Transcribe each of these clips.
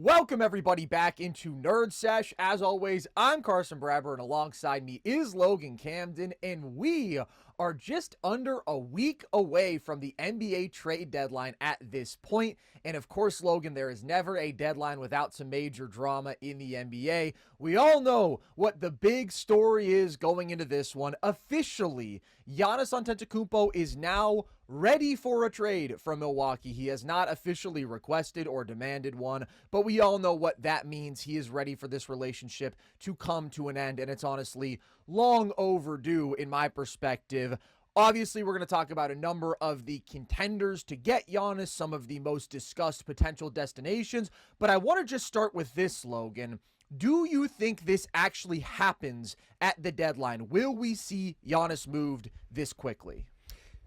Welcome everybody back into Nerd Sesh. As always, I'm Carson Brabber, and alongside me is Logan Camden, and we are just under a week away from the NBA trade deadline at this point. And of course, Logan, there is never a deadline without some major drama in the NBA. We all know what the big story is going into this one. Officially, Giannis Antetokounmpo is now ready for a trade from Milwaukee. He has not officially requested or demanded one, but we all know what that means. He is ready for this relationship to come to an end, and it's honestly long overdue in my perspective. Obviously, we're going to talk about a number of the contenders to get Giannis, some of the most discussed potential destinations, but I want to just start with this, Logan. Do you think this actually happens at the deadline? Will we see Giannis moved this quickly?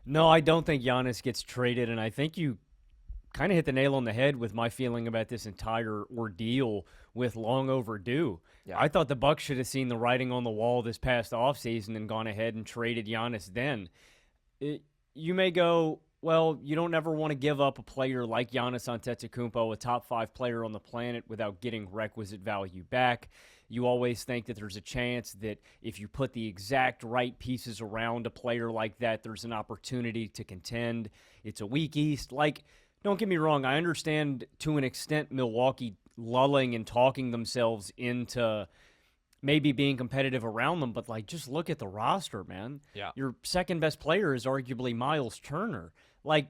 No, I don't think Giannis gets traded, and I think you kind of hit the nail on the head with my feeling about this entire ordeal with long overdue. Yeah. I thought the Bucks should have seen the writing on the wall this past offseason and gone ahead and traded Giannis then. You may go, well, you don't ever want to give up a player like Giannis Antetokounmpo, a top 5 player on the planet, without getting requisite value back. You always think that there's a chance that if you put the exact right pieces around a player like that, there's an opportunity to contend. It's a weak East. Like, don't get me wrong, I understand to an extent Milwaukee lulling and talking themselves into maybe being competitive around them, but, like, just look at the roster, man. Yeah. Your second best player is arguably Miles Turner. Like,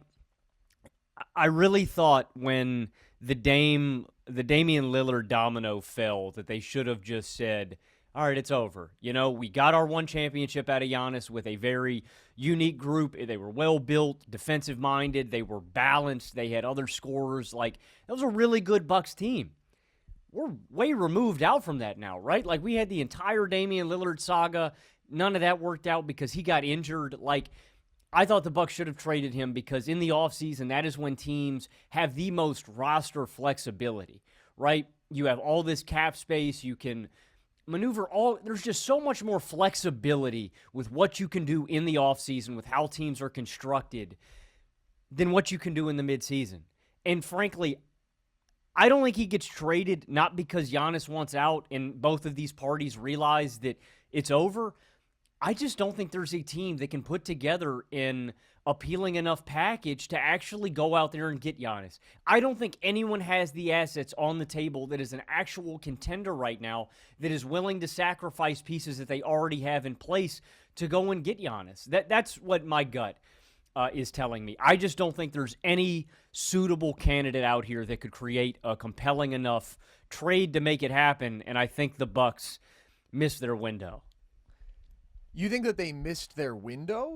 I really thought when the Damian Lillard domino fell that they should have just said, all right, it's over. You know, we got our one championship out of Giannis with a very unique group. They were well-built, defensive-minded. They were balanced. They had other scorers. Like, that was a really good Bucks team. We're way removed out from that now, right? Like, we had the entire Damian Lillard saga. None of that worked out because he got injured. Like, I thought the Bucks should have traded him because in the offseason, that is when teams have the most roster flexibility, right? You have all this cap space. You can maneuver there's just so much more flexibility with what you can do in the offseason with how teams are constructed than what you can do in the midseason. And frankly, I don't think he gets traded not because Giannis wants out and both of these parties realize that it's over. I just don't think there's a team that can put together an appealing enough package to actually go out there and get Giannis. I don't think anyone has the assets on the table that is an actual contender right now that is willing to sacrifice pieces that they already have in place to go and get Giannis. That's what my gut is telling me. I just don't think there's any suitable candidate out here that could create a compelling enough trade to make it happen, and I think the Bucks missed their window. You think that they missed their window?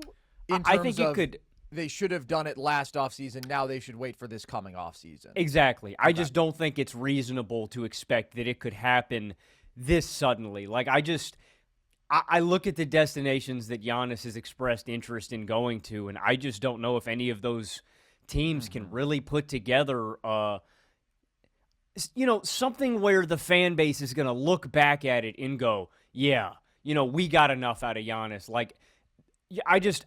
I think it could. They should have done it last offseason. Now they should wait for this coming offseason. Exactly. Okay. I just don't think it's reasonable to expect that it could happen this suddenly. Like, I look at the destinations that Giannis has expressed interest in going to, and I just don't know if any of those teams can really put together, something where the fan base is going to look back at it and go, yeah, we got enough out of Giannis. Like,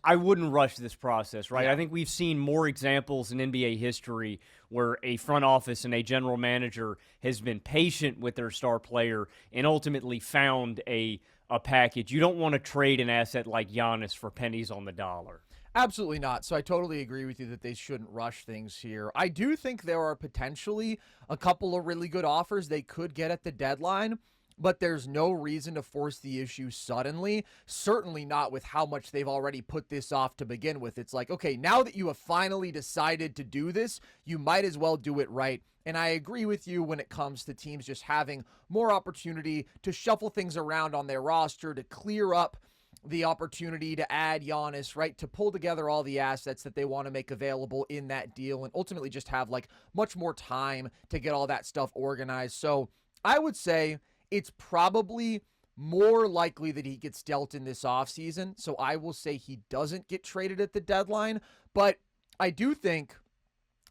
I wouldn't rush this process, right? Yeah. I think we've seen more examples in NBA history where a front office and a general manager has been patient with their star player and ultimately found a package. You don't want to trade an asset like Giannis for pennies on the dollar. Absolutely not. So I totally agree with you that they shouldn't rush things here. I do think there are potentially a couple of really good offers they could get at the deadline, but there's no reason to force the issue suddenly, certainly not with how much they've already put this off to begin with. It's like, okay, now that you have finally decided to do this, you might as well do it right. And I agree with you when it comes to teams just having more opportunity to shuffle things around on their roster, to clear up the opportunity to add Giannis, right, to pull together all the assets that they want to make available in that deal and ultimately just have like much more time to get all that stuff organized. So I would say it's probably more likely that he gets dealt in this offseason. So I will say he doesn't get traded at the deadline. But I do think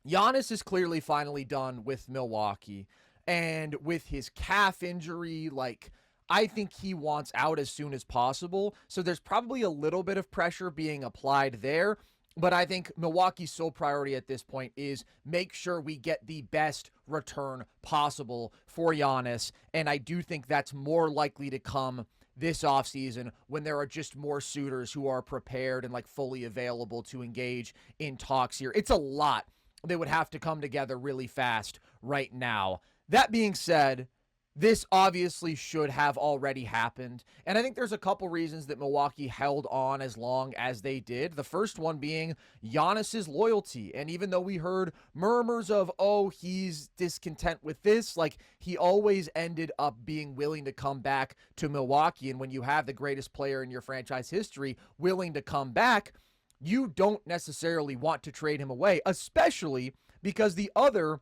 Giannis is clearly finally done with Milwaukee. And with his calf injury, like, I think he wants out as soon as possible. So there's probably a little bit of pressure being applied there. But I think Milwaukee's sole priority at this point is make sure we get the best return possible for Giannis. And I do think that's more likely to come this offseason when there are just more suitors who are prepared and like fully available to engage in talks here. It's a lot that would have to come together really fast right now. That being said, this obviously should have already happened. And I think there's a couple reasons that Milwaukee held on as long as they did. The first one being Giannis's loyalty. And even though we heard murmurs of, oh, he's discontent with this, like he always ended up being willing to come back to Milwaukee. And when you have the greatest player in your franchise history willing to come back, you don't necessarily want to trade him away, especially because the other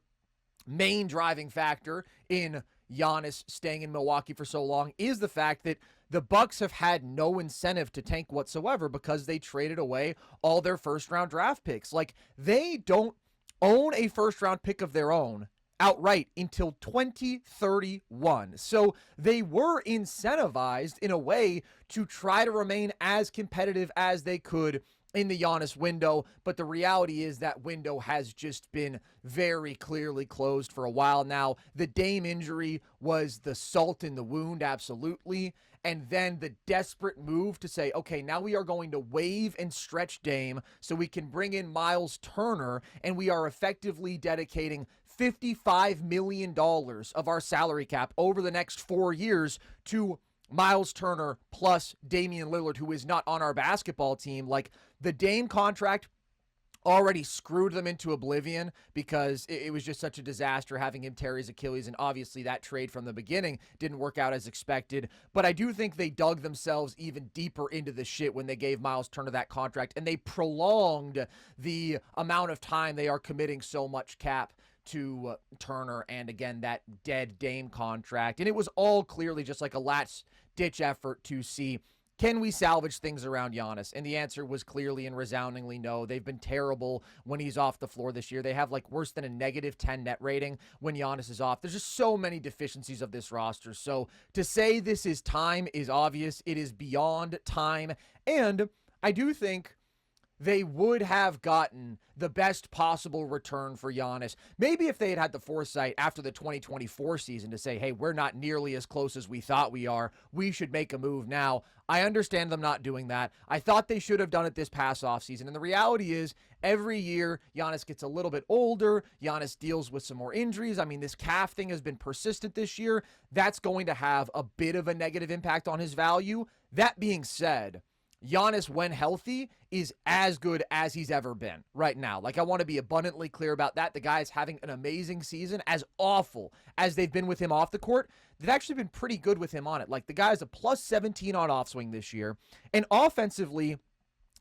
main driving factor in Giannis staying in Milwaukee for so long is the fact that the Bucks have had no incentive to tank whatsoever because they traded away all their first-round draft picks. Like, they don't own a first-round pick of their own outright until 2031. So they were incentivized in a way to try to remain as competitive as they could in the Giannis window, but the reality is that window has just been very clearly closed for a while now. The Dame injury was the salt in the wound, absolutely, and then the desperate move to say, okay, now we are going to waive and stretch Dame so we can bring in Miles Turner, and we are effectively dedicating $55 million of our salary cap over the next 4 years to Miles Turner plus Damian Lillard, who is not on our basketball team. Like, the Dame contract already screwed them into oblivion because it was just such a disaster having him tear his Achilles, and obviously that trade from the beginning didn't work out as expected. But I do think they dug themselves even deeper into the shit when they gave Miles Turner that contract, and they prolonged the amount of time they are committing so much cap to Turner, and again, that dead Dame contract. And it was all clearly just like a last-ditch effort to see, can we salvage things around Giannis? And the answer was clearly and resoundingly no. They've been terrible when he's off the floor this year. They have like worse than a -10 net rating when Giannis is off. There's just so many deficiencies of this roster. So to say this is time is obvious. It is beyond time. And I do think they would have gotten the best possible return for Giannis. Maybe if they had had the foresight after the 2024 season to say, hey, we're not nearly as close as we thought we are. We should make a move now. I understand them not doing that. I thought they should have done it this past offseason. And the reality is, every year, Giannis gets a little bit older. Giannis deals with some more injuries. I mean, this calf thing has been persistent this year. That's going to have a bit of a negative impact on his value. That being said, Giannis, when healthy, is as good as he's ever been right now. Like, I want to be abundantly clear about that. The guy is having an amazing season. As awful as they've been with him off the court, they've actually been pretty good with him on it. Like, the guy's a plus 17 on off swing this year. And offensively,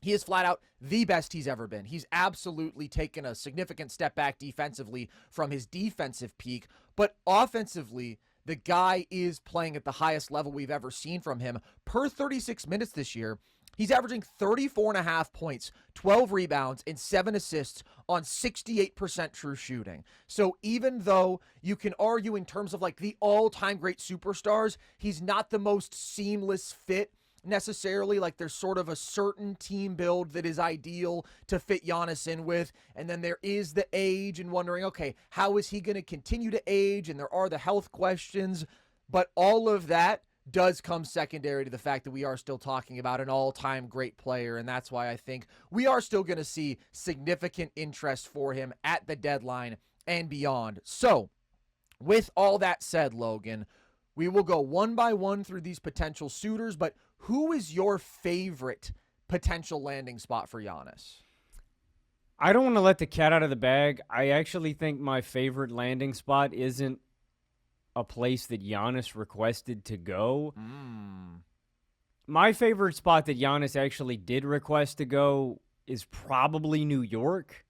he is flat out the best he's ever been. He's absolutely taken a significant step back defensively from his defensive peak. But offensively, the guy is playing at the highest level we've ever seen from him. Per 36 minutes this year, he's averaging 34.5 points, 12 rebounds, and 7 assists on 68% true shooting. So even though you can argue in terms of like the all-time great superstars, he's not the most seamless fit necessarily. Like, there's sort of a certain team build that is ideal to fit Giannis in with. And then there is the age and wondering, okay, how is he going to continue to age? And there are the health questions. But all of that does come secondary to the fact that we are still talking about an all-time great player, and that's why I think we are still going to see significant interest for him at the deadline and beyond. So, with all that said, Logan, we will go one by one through these potential suitors, but who is your favorite potential landing spot for Giannis? I don't want to let the cat out of the bag. I actually think my favorite landing spot isn't a place that Giannis requested to go. My favorite spot that Giannis actually did request to go is probably New York.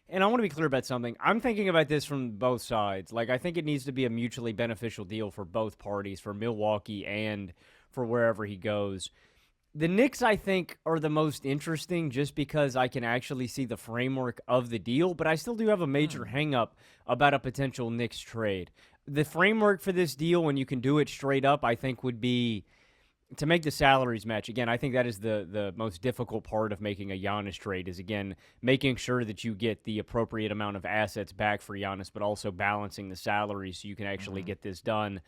And I want to be clear about something. I'm thinking about this from both sides. Like, I think it needs to be a mutually beneficial deal for both parties, for Milwaukee and for wherever he goes. The Knicks, I think, are the most interesting just because I can actually see the framework of the deal, but I still do have a major hang-up about a potential Knicks trade. The framework for this deal, when you can do it straight up, I think would be to make the salaries match, again, I think that is the most difficult part of making a Giannis trade is, again, making sure that you get the appropriate amount of assets back for Giannis, but also balancing the salaries so you can actually get this done.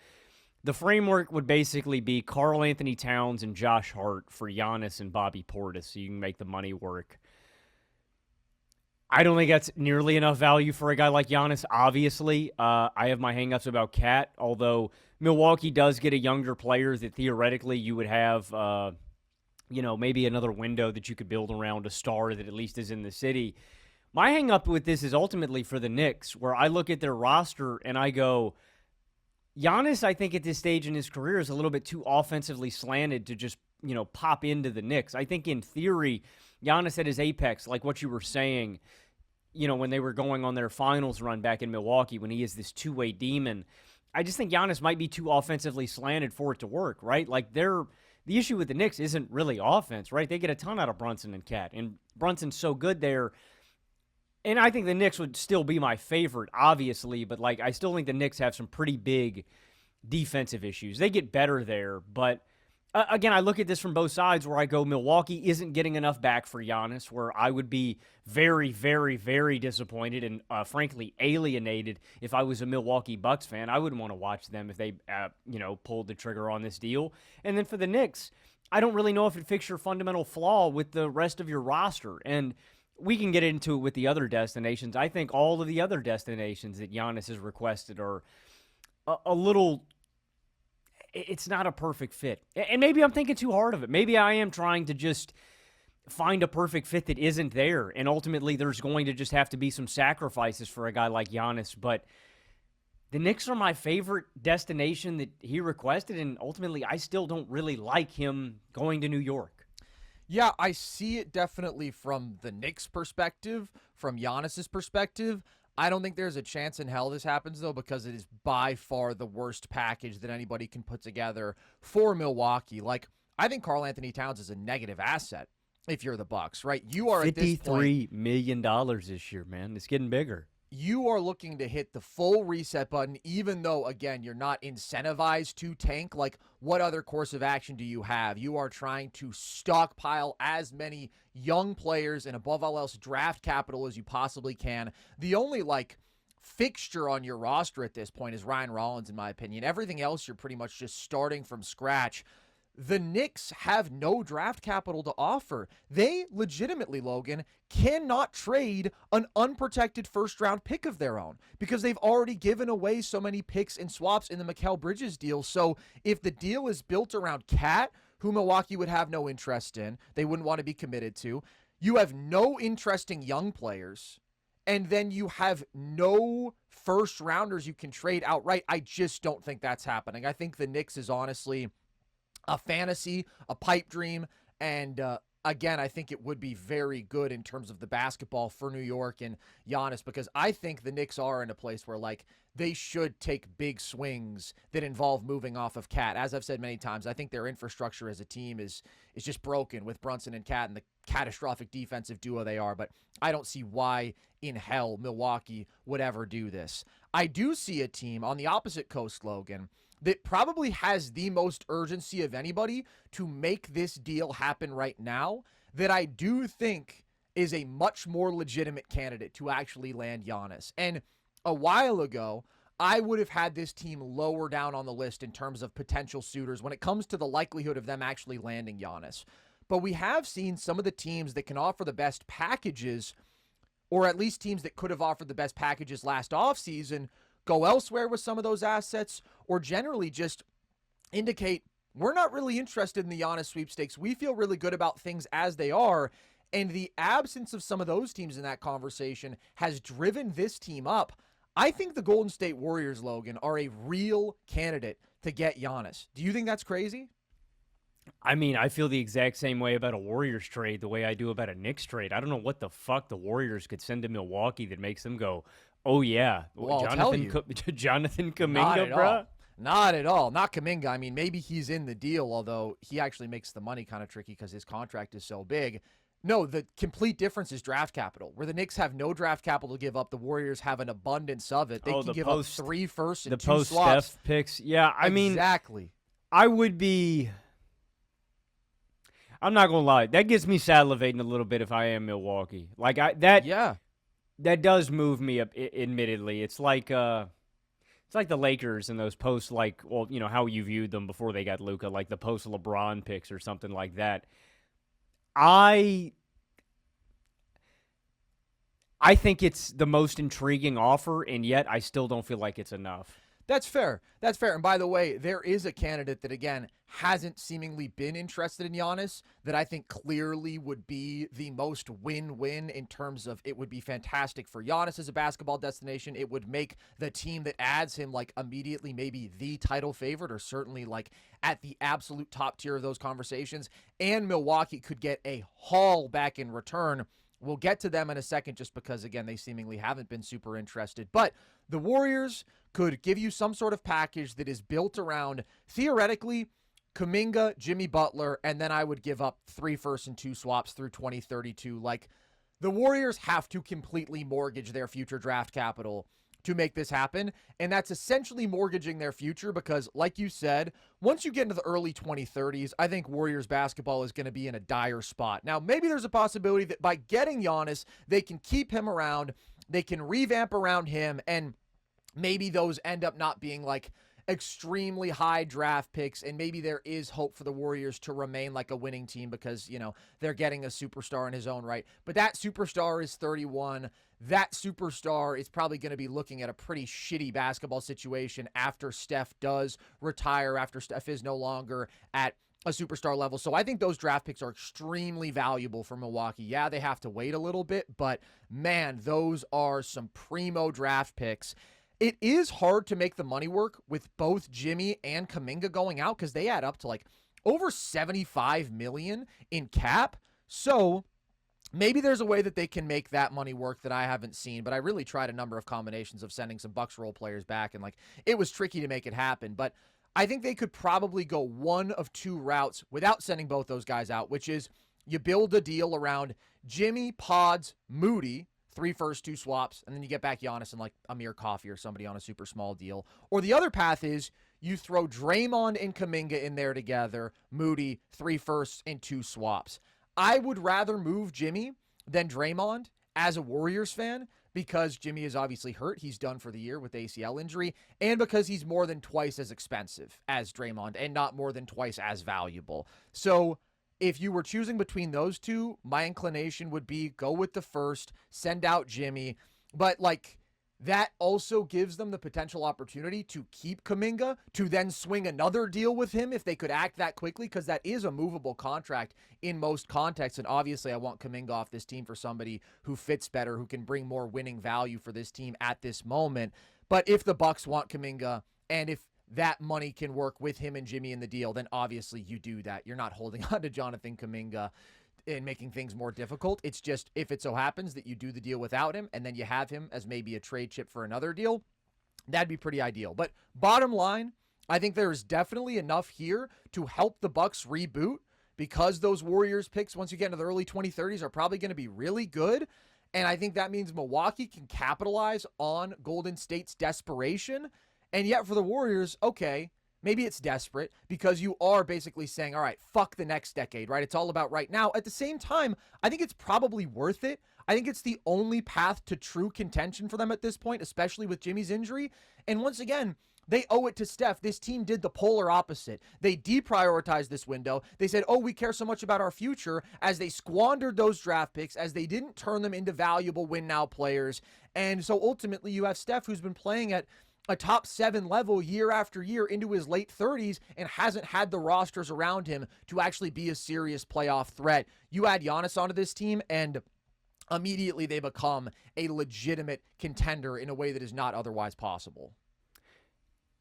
The framework would basically be Karl Anthony Towns and Josh Hart for Giannis and Bobby Portis so you can make the money work. I don't think that's nearly enough value for a guy like Giannis, obviously. I have my hangups about Cat, although Milwaukee does get a younger player that theoretically you would have, maybe another window that you could build around a star that at least is in the city. My hangup with this is ultimately for the Knicks, where I look at their roster and I go, Giannis, I think at this stage in his career is a little bit too offensively slanted to just, pop into the Knicks. I think in theory, Giannis at his apex, like what you were saying, when they were going on their finals run back in Milwaukee, when he is this two-way demon, I just think Giannis might be too offensively slanted for it to work, right? Like the issue with the Knicks isn't really offense, right? They get a ton out of Brunson and Cat, and Brunson's so good there. And I think the Knicks would still be my favorite, obviously, but I still think the Knicks have some pretty big defensive issues. They get better there, but again, I look at this from both sides where I go, Milwaukee isn't getting enough back for Giannis, where I would be very, very, very disappointed and frankly alienated if I was a Milwaukee Bucks fan. I wouldn't want to watch them if they, pulled the trigger on this deal. And then for the Knicks, I don't really know if it fixes your fundamental flaw with the rest of your roster. And we can get into it with the other destinations. I think all of the other destinations that Giannis has requested are a little... It's not a perfect fit. And maybe I'm thinking too hard of it. Maybe I am trying to just find a perfect fit that isn't there. And ultimately, there's going to just have to be some sacrifices for a guy like Giannis. But the Knicks are my favorite destination that he requested. And ultimately, I still don't really like him going to New York. Yeah, I see it definitely from the Knicks' perspective, from Giannis's perspective. I don't think there's a chance in hell this happens, though, because it is by far the worst package that anybody can put together for Milwaukee. I think Karl Anthony Towns is a negative asset if you're the Bucks, right? You are at this point, $53 million this year, man. It's getting bigger. You are looking to hit the full reset button, even though, again, you're not incentivized to tank. What other course of action do you have? You are trying to stockpile as many young players and, above all else, draft capital as you possibly can. The only, fixture on your roster at this point is Ryan Rollins, in my opinion. Everything else, you're pretty much just starting from scratch. The Knicks have no draft capital to offer. They legitimately, Logan, cannot trade an unprotected first-round pick of their own because they've already given away so many picks and swaps in the Mikal Bridges deal. So if the deal is built around Cat, who Milwaukee would have no interest in, they wouldn't want to be committed to, you have no interesting young players, and then you have no first-rounders you can trade outright. I just don't think that's happening. I think the Knicks is honestly a fantasy, a pipe dream, and again, I think it would be very good in terms of the basketball for New York and Giannis, because I think the Knicks are in a place where they should take big swings that involve moving off of Cat. As I've said many times, I think their infrastructure as a team is just broken with Brunson and Cat and the catastrophic defensive duo they are, but I don't see why in hell Milwaukee would ever do this. I do see a team on the opposite coast, Logan, that probably has the most urgency of anybody to make this deal happen right now, that I do think is a much more legitimate candidate to actually land Giannis. And a while ago, I would have had this team lower down on the list in terms of potential suitors when it comes to the likelihood of them actually landing Giannis. But we have seen some of the teams that can offer the best packages, or at least teams that could have offered the best packages last offseason, go elsewhere with some of those assets, or generally just indicate we're not really interested in the Giannis sweepstakes. We feel really good about things as they are. And the absence of some of those teams in that conversation has driven this team up. I think the Golden State Warriors, Logan, are a real candidate to get Giannis. Do you think that's crazy? I mean, I feel the exact same way about a Warriors trade the way I do about a Knicks trade. I don't know what the fuck the Warriors could send to Milwaukee that makes them go, oh, yeah. Well, Jonathan Kuminga, bro? Not at all. Not Kuminga. I mean, maybe he's in the deal, although he actually makes the money kind of tricky because his contract is so big. No, the complete difference is draft capital. Where the Knicks have no draft capital to give up, the Warriors have an abundance of it. They can give up 3 firsts and 2 swaps. Steph picks. Yeah, I mean, exactly. I would be I'm not gonna lie. That gets me salivating a little bit if I am Milwaukee. Like Yeah. that does move me up. Admittedly, it's like the Lakers and those post how you viewed them before they got Luka, like the post LeBron picks or something like that. I think it's the most intriguing offer, and yet I still don't feel like it's enough. That's fair. That's fair. And by the way, there is a candidate that, again, hasn't seemingly been interested in Giannis that I think clearly would be the most win-win in terms of it would be fantastic for Giannis as a basketball destination. It would make the team that adds him like immediately maybe the title favorite or certainly like at the absolute top tier of those conversations. And Milwaukee could get a haul back in return. We'll get to them in a second just because, again, they seemingly haven't been super interested. But the Warriors could give you some sort of package that is built around, theoretically, Kuminga, Jimmy Butler, and then I would give up 3 firsts and 2 swaps through 2032. Like, the Warriors have to completely mortgage their future draft capital to make this happen, and that's essentially mortgaging their future because, like you said, once you get into the early 2030s, I think Warriors basketball is going to be in a dire spot. Now, maybe there's a possibility that by getting Giannis, they can keep him around, they can revamp around him, and maybe those end up not being like extremely high draft picks, and maybe there is hope for the Warriors to remain like a winning team because, they're getting a superstar in his own right. But that superstar is 31. That superstar is probably going to be looking at a pretty shitty basketball situation after Steph does retire, after Steph is no longer at a superstar level. So I think those draft picks are extremely valuable for Milwaukee. Yeah, they have to wait a little bit, but man, those are some primo draft picks. It is hard to make the money work with both Jimmy and Kuminga going out because they add up to like over $75 million in cap. So maybe there's a way that they can make that money work that I haven't seen, but I really tried a number of combinations of sending some Bucks role players back, and like it was tricky to make it happen. But I think they could probably go one of 2 routes without sending both those guys out, which is you build a deal around Jimmy, Pods, Moody, 3 firsts, 2 swaps, and then you get back Giannis and like Amir Coffey or somebody on a super small deal. Or the other path is you throw Draymond and Kuminga in there together, Moody, 3 firsts and 2 swaps. I would rather move Jimmy than Draymond as a Warriors fan because Jimmy is obviously hurt. He's done for the year with ACL injury, and because he's more than twice as expensive as Draymond and not more than twice as valuable. So if you were choosing between those two, my inclination would be go with the first, send out Jimmy. But like that also gives them the potential opportunity to keep Kuminga, to then swing another deal with him if they could act that quickly, because that is a movable contract in most contexts. And obviously I want Kuminga off this team for somebody who fits better, who can bring more winning value for this team at this moment. But if the Bucks want Kuminga, and if that money can work with him and Jimmy in the deal, then obviously you do that. You're not holding on to Jonathan Kuminga and making things more difficult. It's just if it so happens that you do the deal without him and then you have him as maybe a trade chip for another deal, that'd be pretty ideal. But bottom line, I think there is definitely enough here to help the Bucks reboot because those Warriors picks, once you get into the early 2030s, are probably going to be really good. And I think that means Milwaukee can capitalize on Golden State's desperation. And yet for the Warriors, okay, maybe it's desperate because you are basically saying, all right, fuck the next decade, right? It's all about right now. At the same time, I think it's probably worth it. I think it's the only path to true contention for them at this point, especially with Jimmy's injury. And once again, they owe it to Steph. This team did the polar opposite. They deprioritized this window. They said, oh, we care so much about our future, as they squandered those draft picks, as they didn't turn them into valuable win-now players. And so ultimately you have Steph, who's been playing at a top 7 level year after year into his late 30s and hasn't had the rosters around him to actually be a serious playoff threat. You add Giannis onto this team and immediately they become a legitimate contender in a way that is not otherwise possible.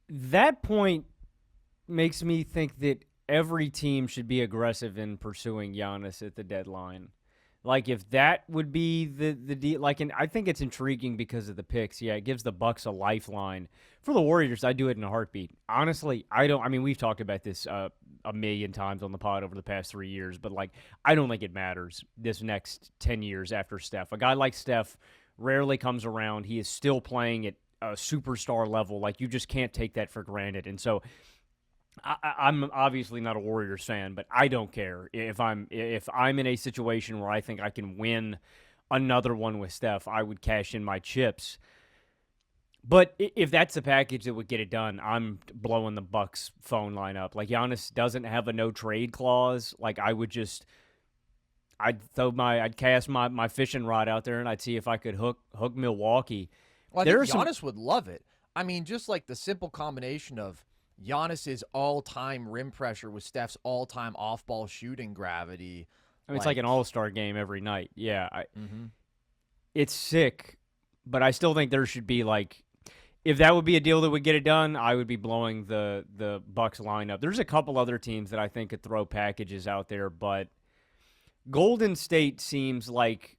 That point makes me think that every team should be aggressive in pursuing Giannis at the deadline. Like, if that would be the deal, like, and I think it's intriguing because of the picks. Yeah, it gives the Bucks a lifeline. For the Warriors, I'd do it in a heartbeat. Honestly, we've talked about this a million times on the pod over the past 3 years, but, like, I don't think it matters this next 10 years after Steph. A guy like Steph rarely comes around. He is still playing at a superstar level. Like, you just can't take that for granted. And so I'm obviously not a Warriors fan, but I don't care if I'm in a situation where I think I can win another one with Steph. I would cash in my chips. But if that's the package that would get it done, I'm blowing the Bucks phone line up. Like, Giannis doesn't have a no trade clause. Like, I'd cast my fishing rod out there and I'd see if I could hook Milwaukee. Well, I There think are some Giannis would love it. I mean, just like the simple combination of Giannis's all-time rim pressure with Steph's all-time off-ball shooting gravity. I mean, it's like an all-star game every night. Yeah, Mhm. it's sick, but I still think there should be, like, if that would be a deal that would get it done, I would be blowing the Bucks lineup. There's a couple other teams that I think could throw packages out there, but Golden State seems like,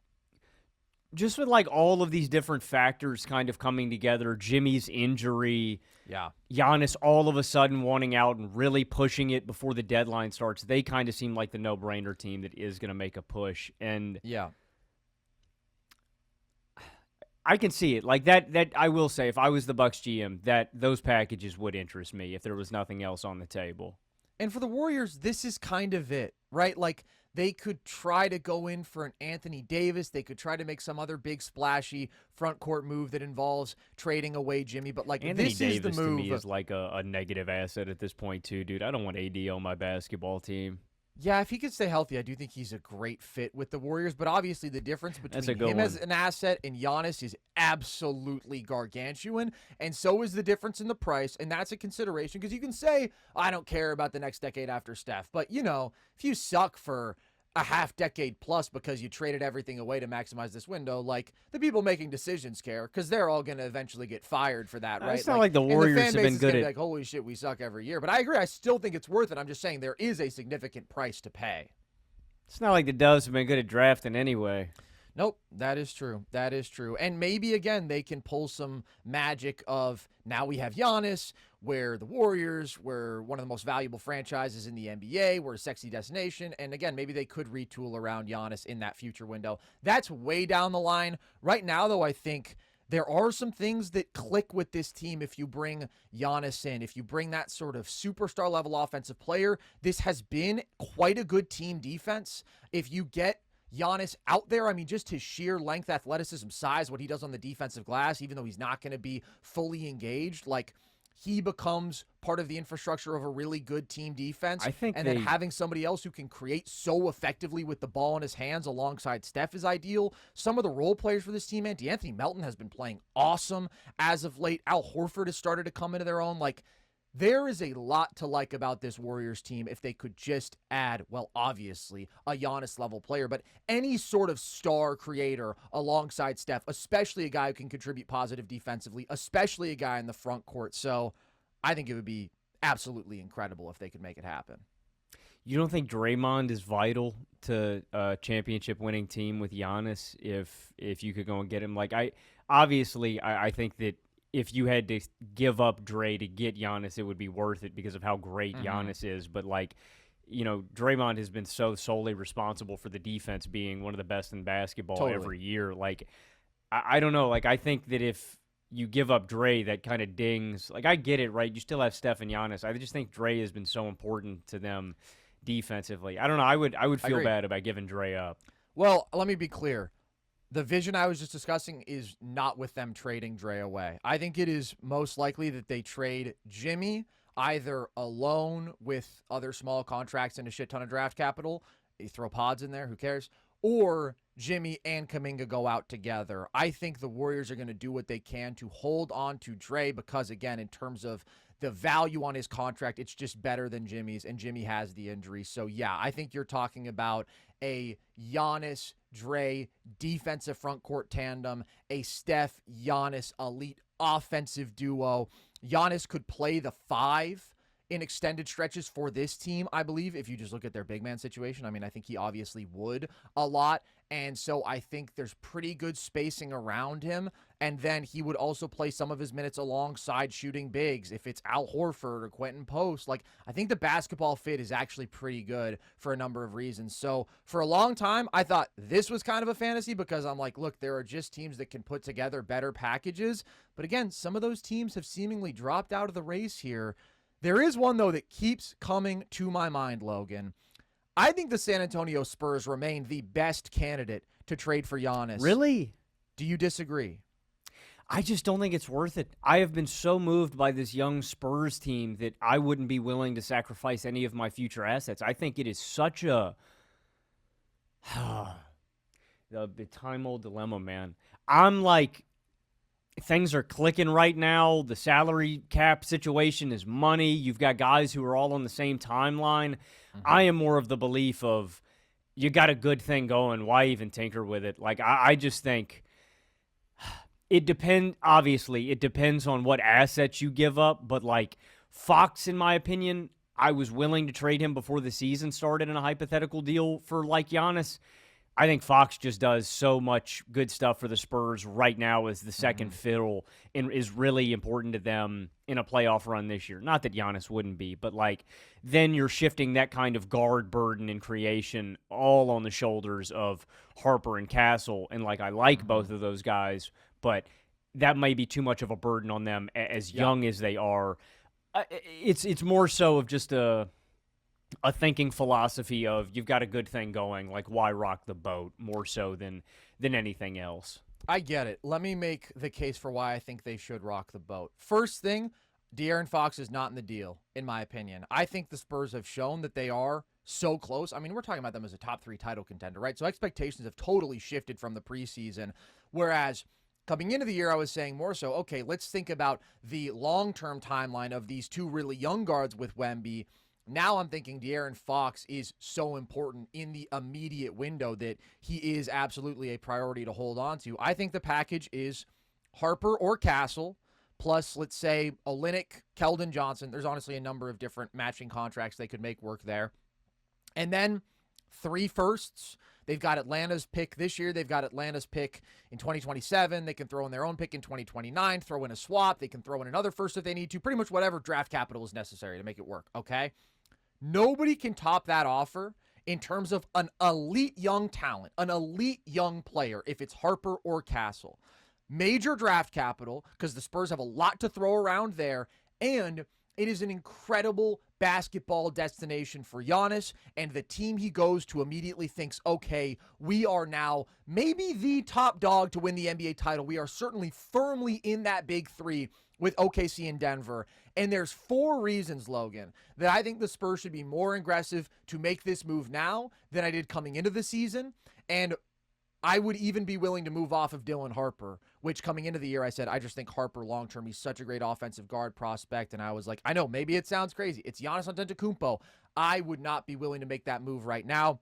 just with like all of these different factors kind of coming together, Jimmy's injury, Yeah. Giannis all of a sudden wanting out and really pushing it before the deadline starts, they kind of seem like the no-brainer team that is going to make a push. And Yeah. I can see it. Like that I will say, if I was the Bucks GM, that those packages would interest me if there was nothing else on the table. And for the Warriors, this is kind of it, right? Like, they could try to go in for an Anthony Davis. They could try to make some other big splashy front court move that involves trading away Jimmy. But, like, Anthony this Davis is the move. to me is like a negative asset at this point too, dude. I don't want AD on my basketball team. Yeah, if he could stay healthy, I do think he's a great fit with the Warriors. But obviously, the difference That's a between good him one. as an asset and Giannis is absolutely gargantuan. And so is the difference in the price. And that's a consideration because you can say, I don't care about the next decade after Steph. But, you know, if you suck for a half decade plus because you traded everything away to maximize this window, like, the people making decisions care because they're all going to eventually get fired for that, right? It's not like the and Warriors fan have base been is good gonna be at. like, holy shit, we suck every year. But I agree. I still think it's worth it. I'm just saying there is a significant price to pay. It's not like the Dubs have been good at drafting anyway. Nope, that is true. That is true. And maybe, again, they can pull some magic of now we have Giannis, where the Warriors were one of the most valuable franchises in the NBA, we're a sexy destination. And again, maybe they could retool around Giannis in that future window. That's way down the line. Right now, though, I think there are some things that click with this team if you bring Giannis in. If you bring that sort of superstar level offensive player, this has been quite a good team defense. If you get Giannis out there, I mean, just his sheer length, athleticism, size, what he does on the defensive glass, even though he's not going to be fully engaged, like, he becomes part of the infrastructure of a really good team defense. I think and then having somebody else who can create so effectively with the ball in his hands alongside Steph is ideal. Some of the role players for this team, Anthony Melton has been playing awesome as of late. Al Horford has started to come into their own. Like, there is a lot to like about this Warriors team if they could just add, well, obviously, a Giannis-level player, but any sort of star creator alongside Steph, especially a guy who can contribute positive defensively, especially a guy in the front court. So I think it would be absolutely incredible if they could make it happen. You don't think Draymond is vital to a championship-winning team with Giannis if you could go and get him? Like, I think that if you had to give up Dre to get Giannis, it would be worth it because of how great Giannis is. But, like, you know, Draymond has been so solely responsible for the defense being one of the best in basketball every year. Like, I don't know. Like, I think that if you give up Dre, that kind of dings. Like, I get it, right? You still have Steph and Giannis. I just think Dre has been so important to them defensively. I don't know. I would feel bad about giving Dre up. Well, let me be clear. The vision I was just discussing is not with them trading Dre away. I think it is most likely that they trade Jimmy either alone with other small contracts and a shit ton of draft capital. You throw pods in there, who cares? Or Jimmy and Kuminga go out together. I think the Warriors are going to do what they can to hold on to Dre because, again, in terms of the value on his contract, it's just better than Jimmy's, and Jimmy has the injury. So, yeah, I think you're talking about a Giannis, Dre defensive front court tandem, a Steph, Giannis elite offensive duo. Giannis could play the 5 in extended stretches for this team, I believe, if you just look at their big man situation. I mean, I think he obviously would a lot. And so I think there's pretty good spacing around him. And then he would also play some of his minutes alongside shooting bigs. If it's Al Horford or Quentin Post, like, I think the basketball fit is actually pretty good for a number of reasons. So for a long time, I thought this was kind of a fantasy because I'm like, look, there are just teams that can put together better packages. But again, some of those teams have seemingly dropped out of the race here. There is one, though, that keeps coming to my mind, Logan. I think the San Antonio Spurs remain the best candidate to trade for Giannis. Really? Do you disagree? I just don't think it's worth it. I have been so moved by this young Spurs team that I wouldn't be willing to sacrifice any of my future assets. I think it is such a the time-old dilemma, man. I'm like, things are clicking right now. The salary cap situation is money. You've got guys who are all on the same timeline. I am more of the belief of you got a good thing going. Why even tinker with it? Like, I just think it depends. Obviously, it depends on what assets you give up. But, like, Fox, in my opinion, I was willing to trade him before the season started in a hypothetical deal for, like, Giannis. I think Fox just does so much good stuff for the Spurs right now as the second fiddle and is really important to them in a playoff run this year. Not that Giannis wouldn't be, but like then you're shifting that kind of guard burden and creation all on the shoulders of Harper and Castle. And like I like both of those guys, but that may be too much of a burden on them as young as they are. It's more so of just a thinking philosophy of you've got a good thing going, like why rock the boat more so than anything else. I get it. Let me make the case for why I think they should rock the boat. First thing, De'Aaron Fox is not in the deal, in my opinion. I think the Spurs have shown that they are so close. I mean, we're talking about them as a top 3 title contender, right? So expectations have totally shifted from the preseason, whereas coming into the year, I was saying more so, okay, let's think about the long-term timeline of these two really young guards with Wemby. Now I'm thinking De'Aaron Fox is so important in the immediate window that he is absolutely a priority to hold on to. I think the package is Harper or Castle, plus, let's say, Olynyk, Keldon Johnson. There's honestly a number of different matching contracts they could make work there. And then 3 firsts. They've got Atlanta's pick this year. They've got Atlanta's pick in 2027. They can throw in their own pick in 2029, throw in a swap. They can throw in another first if they need to. Pretty much whatever draft capital is necessary to make it work, okay? Nobody can top that offer in terms of an elite young talent, an elite young player, if it's Harper or Castle. Major draft capital, because the Spurs have a lot to throw around there, and it is an incredible basketball destination for Giannis, and the team he goes to immediately thinks, okay, we are now maybe the top dog to win the NBA title. We are certainly firmly in that big 3 with OKC and Denver. And there's 4 reasons, Logan, that I think the Spurs should be more aggressive to make this move now than I did coming into the season. And I would even be willing to move off of Dylan Harper, which coming into the year, I said, I just think Harper long-term, he's such a great offensive guard prospect. And I was like, I know, maybe it sounds crazy. It's Giannis Antetokounmpo. I would not be willing to make that move right now.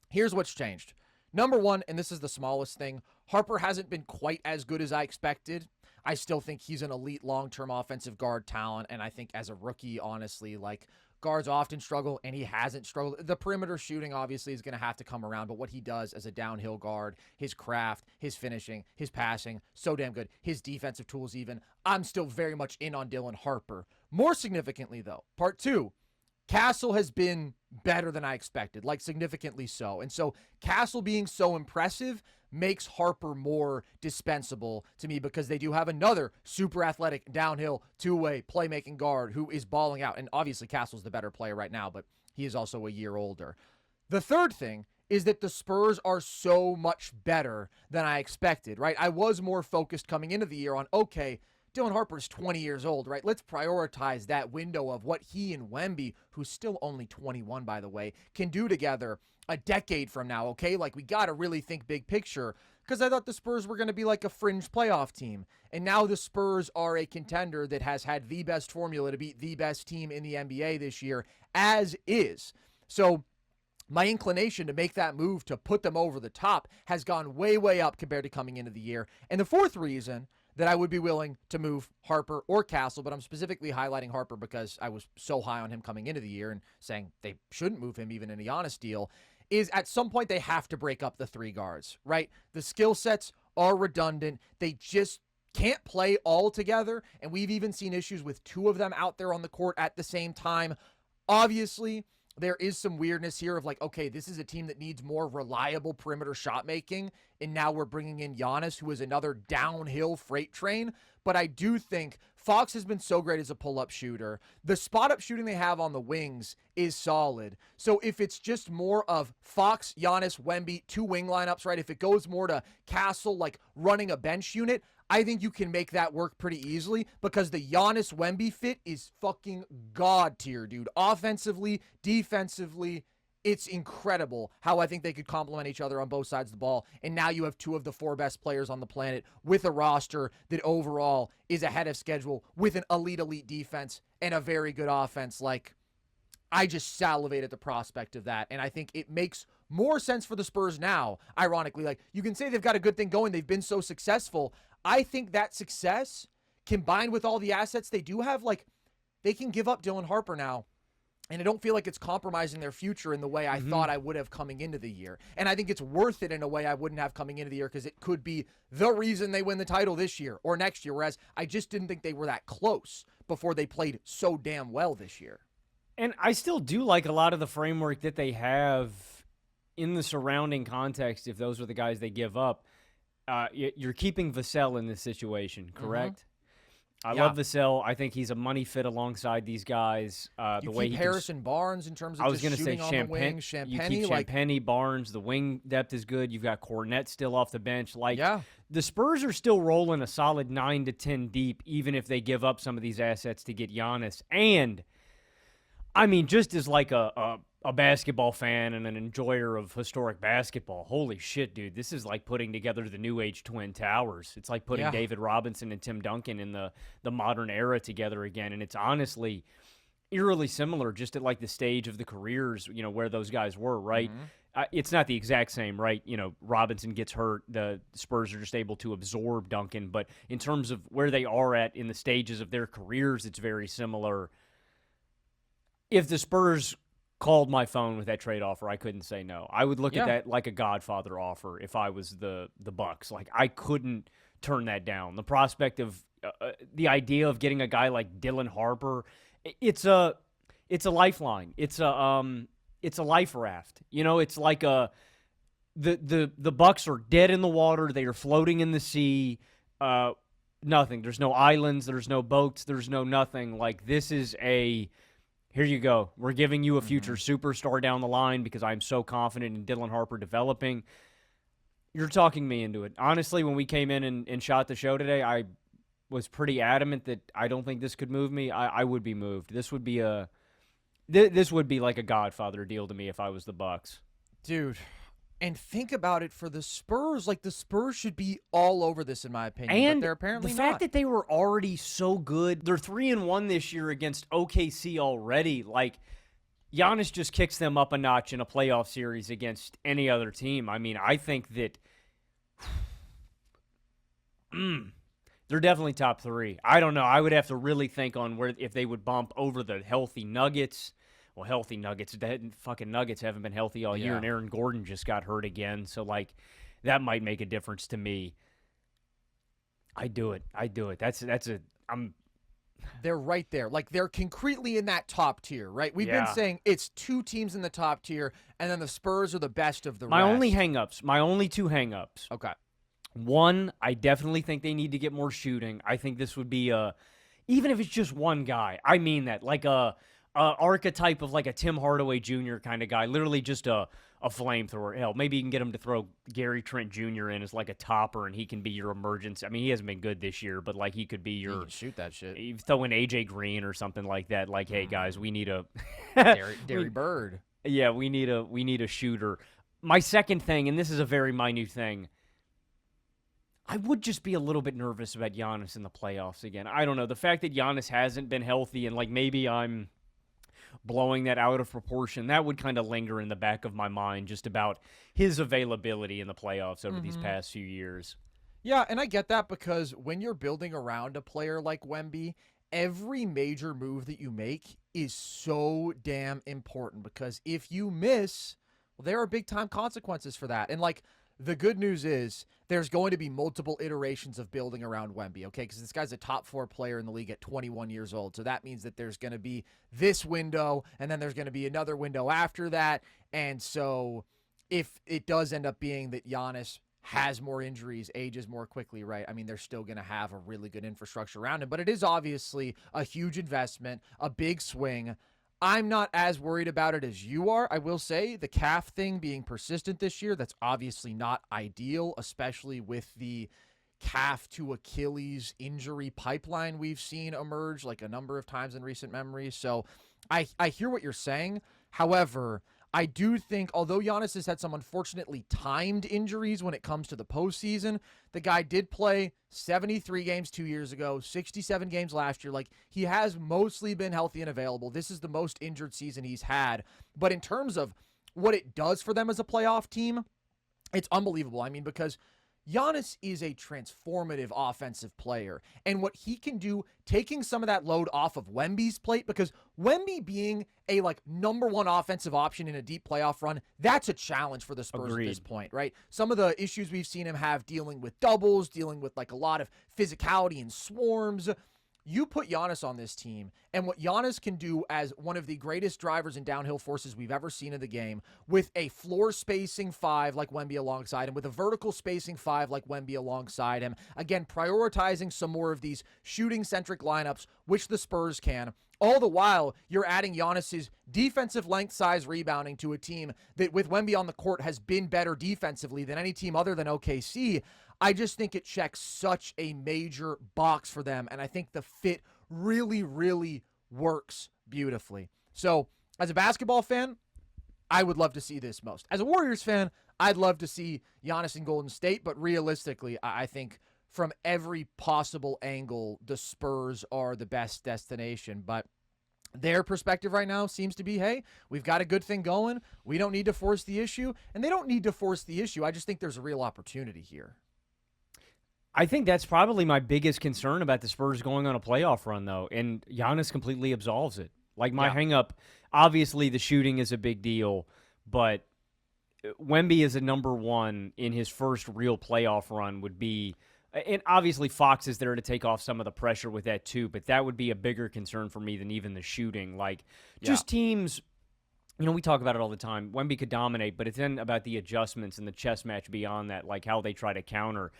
Here's what's changed. Number 1, and this is the smallest thing, Harper hasn't been quite as good as I expected. I still think he's an elite long-term offensive guard talent, and I think as a rookie, honestly, like, guards often struggle, and he hasn't struggled. The perimeter shooting, obviously, is going to have to come around, but what he does as a downhill guard, his craft, his finishing, his passing, so damn good. His defensive tools even. I'm still very much in on Dylan Harper. More significantly, though, part 2, Castle has been better than I expected, like significantly so. And so Castle being so impressive makes Harper more dispensable to me because they do have another super athletic downhill 2-way playmaking guard who is balling out. And obviously Castle's the better player right now, but he is also a year older. The third thing is that the Spurs are so much better than I expected, right? I was more focused coming into the year on, okay, Dylan Harper's 20 years old, right? Let's prioritize that window of what he and Wemby, who's still only 21, by the way, can do together a decade from now, okay? Like, we got to really think big picture because I thought the Spurs were going to be like a fringe playoff team. And now the Spurs are a contender that has had the best formula to beat the best team in the NBA this year, as is. So my inclination to make that move to put them over the top has gone way, way up compared to coming into the year. And the fourth reason that I would be willing to move Harper or Castle, but I'm specifically highlighting Harper because I was so high on him coming into the year and saying they shouldn't move him even in a Giannis deal, is at some point they have to break up the 3 guards, right? The skill sets are redundant. They just can't play all together, and we've even seen issues with 2 of them out there on the court at the same time. Obviously, there is some weirdness here of like, okay, this is a team that needs more reliable perimeter shot making, and now we're bringing in Giannis, who is another downhill freight train. but I do think Fox has been so great as a pull-up shooter. The spot-up shooting they have on the wings is solid. So if it's just more of Fox, Giannis, Wemby, 2 wing lineups, right? If it goes more to Castle, like running a bench unit, I think you can make that work pretty easily because the Giannis Wemby fit is fucking god tier, dude. Offensively, defensively, it's incredible how I think they could complement each other on both sides of the ball. And now you have 2 of the 4 best players on the planet with a roster that overall is ahead of schedule with an elite defense and a very good offense. Like, I just salivate at the prospect of that. And I think it makes more sense for the Spurs now, ironically. Like, you can say they've got a good thing going. They've been so successful. I think that success, combined with all the assets they do have, like, they can give up Dylan Harper now. And I don't feel like it's compromising their future in the way I thought I would have coming into the year. And I think it's worth it in a way I wouldn't have coming into the year because it could be the reason they win the title this year or next year, whereas I just didn't think they were that close before they played so damn well this year. And I still do like a lot of the framework that they have in the surrounding context if those are the guys they give up. You're keeping Vassell in this situation, correct? I love Vassell. I think he's a money fit alongside these guys. You keep Harrison Barnes in terms of just shooting on the wing. You keep Champagny, Barnes. The wing depth is good. You've got Cornette still off the bench. The Spurs are still rolling a solid 9 to 10 deep, even if they give up some of these assets to get Giannis. And, I mean, just as like a basketball fan and an enjoyer of historic basketball, holy shit, dude, this is like putting together the New Age Twin Towers. It's like putting David Robinson and Tim Duncan in the modern era together again, and it's honestly eerily similar just at like the stage of the careers, you know, where those guys were, right? It's not the exact same, right? You know, Robinson gets hurt, the Spurs are just able to absorb Duncan, but in terms of where they are at in the stages of their careers, it's very similar. If the Spurs called my phone with that trade offer, I couldn't say no. I would look at that like a Godfather offer if I was the Bucks. Like, I couldn't turn that down. The prospect of the idea of getting a guy like Dylan Harper, it's a lifeline. It's a life raft. You know, it's like the Bucks are dead in the water. They are floating in the sea. Nothing. There's no islands. There's no boats. There's no nothing. Like, this is here you go. We're giving you a future superstar down the line because I'm so confident in Dylan Harper developing. You're talking me into it. Honestly, when we came in and shot the show today, I was pretty adamant that I don't think this could move me. I would be moved. This would be like a Godfather deal to me if I was the Bucks. Dude, and think about it for the Spurs. Like, the Spurs should be all over this, in my opinion. But they're apparently not. The fact that they were already so good, they're 3-1 this year against OKC already. Like, Giannis just kicks them up a notch in a playoff series against any other team. I mean, I think that they're definitely top 3. I don't know. I would have to really think on if they would bump over the healthy Nuggets. Well, healthy Nuggets. The fucking Nuggets haven't been healthy all year, and Aaron Gordon just got hurt again. So, like, that might make a difference to me. I do it. They're right there. Like, they're concretely in that top tier, right? We've been saying it's 2 teams in the top tier, and then the Spurs are the best of the rest. My only two hangups. Okay. One, I definitely think they need to get more shooting. I think this would be even if it's just one guy. I mean that, like a archetype of like a Tim Hardaway Jr. kind of guy, literally just a flamethrower. Hell, maybe you can get him to throw Gary Trent Jr. in as like a topper, and he can be your emergency. I mean, he hasn't been good this year, but like he could be your he can shoot that shit. You throw in AJ Green or something like that. Like, hey guys, we need a Derry Bird. Yeah, we need a shooter. My second thing, and this is a very minute thing, I would just be a little bit nervous about Giannis in the playoffs again. I don't know. The fact that Giannis hasn't been healthy, and like maybe I'm blowing that out of proportion, that would kind of linger in the back of my mind just about his availability in the playoffs over these past few years. Yeah, and I get that because when you're building around a player like Wemby, every major move that you make is so damn important because if you miss, well, there are big-time consequences for that. And, like, the good news is there's going to be multiple iterations of building around Wemby, okay? Because this guy's a top 4 player in the league at 21 years old. So that means that there's going to be this window, and then there's going to be another window after that. And so if it does end up being that Giannis has more injuries, ages more quickly, right? I mean, they're still going to have a really good infrastructure around him, but it is obviously a huge investment, a big swing. I'm not as worried about it as you are. I will say the calf thing being persistent this year, that's obviously not ideal, especially with the calf to Achilles injury pipeline we've seen emerge like a number of times in recent memory. So I hear what you're saying. However, I do think, although Giannis has had some unfortunately timed injuries when it comes to the postseason, the guy did play 73 games 2 years ago, 67 games last year. Like, he has mostly been healthy and available. This is the most injured season he's had. But in terms of what it does for them as a playoff team, it's unbelievable. I mean, because Giannis is a transformative offensive player, and what he can do, taking some of that load off of Wemby's plate, because Wemby being a number one offensive option in a deep playoff run, that's a challenge for the Spurs Agreed. at this point, right? Some of the issues we've seen him have dealing with doubles, dealing with a lot of physicality and swarms. You put Giannis on this team, and what Giannis can do as one of the greatest drivers and downhill forces we've ever seen in the game, with a floor spacing 5 like Wemby alongside him, with a vertical spacing 5 like Wemby alongside him, again, prioritizing some more of these shooting-centric lineups, which the Spurs can. All the while, you're adding Giannis's defensive length, size, rebounding to a team that, with Wemby on the court, has been better defensively than any team other than OKC. I just think it checks such a major box for them, and I think the fit really, really works beautifully. So, as a basketball fan, I would love to see this most. As a Warriors fan, I'd love to see Giannis in Golden State, but realistically, I think from every possible angle, the Spurs are the best destination. But their perspective right now seems to be, hey, we've got a good thing going. We don't need to force the issue, and they don't need to force the issue. I just think there's a real opportunity here. I think that's probably my biggest concern about the Spurs going on a playoff run, though, and Giannis completely absolves it. My hang-up, obviously the shooting is a big deal, but Wemby is a number one in his first real playoff run would be, and obviously Fox is there to take off some of the pressure with that too, but that would be a bigger concern for me than even the shooting. Just teams, we talk about it all the time. Wemby could dominate, but it's then about the adjustments and the chess match beyond that, how they try to counter.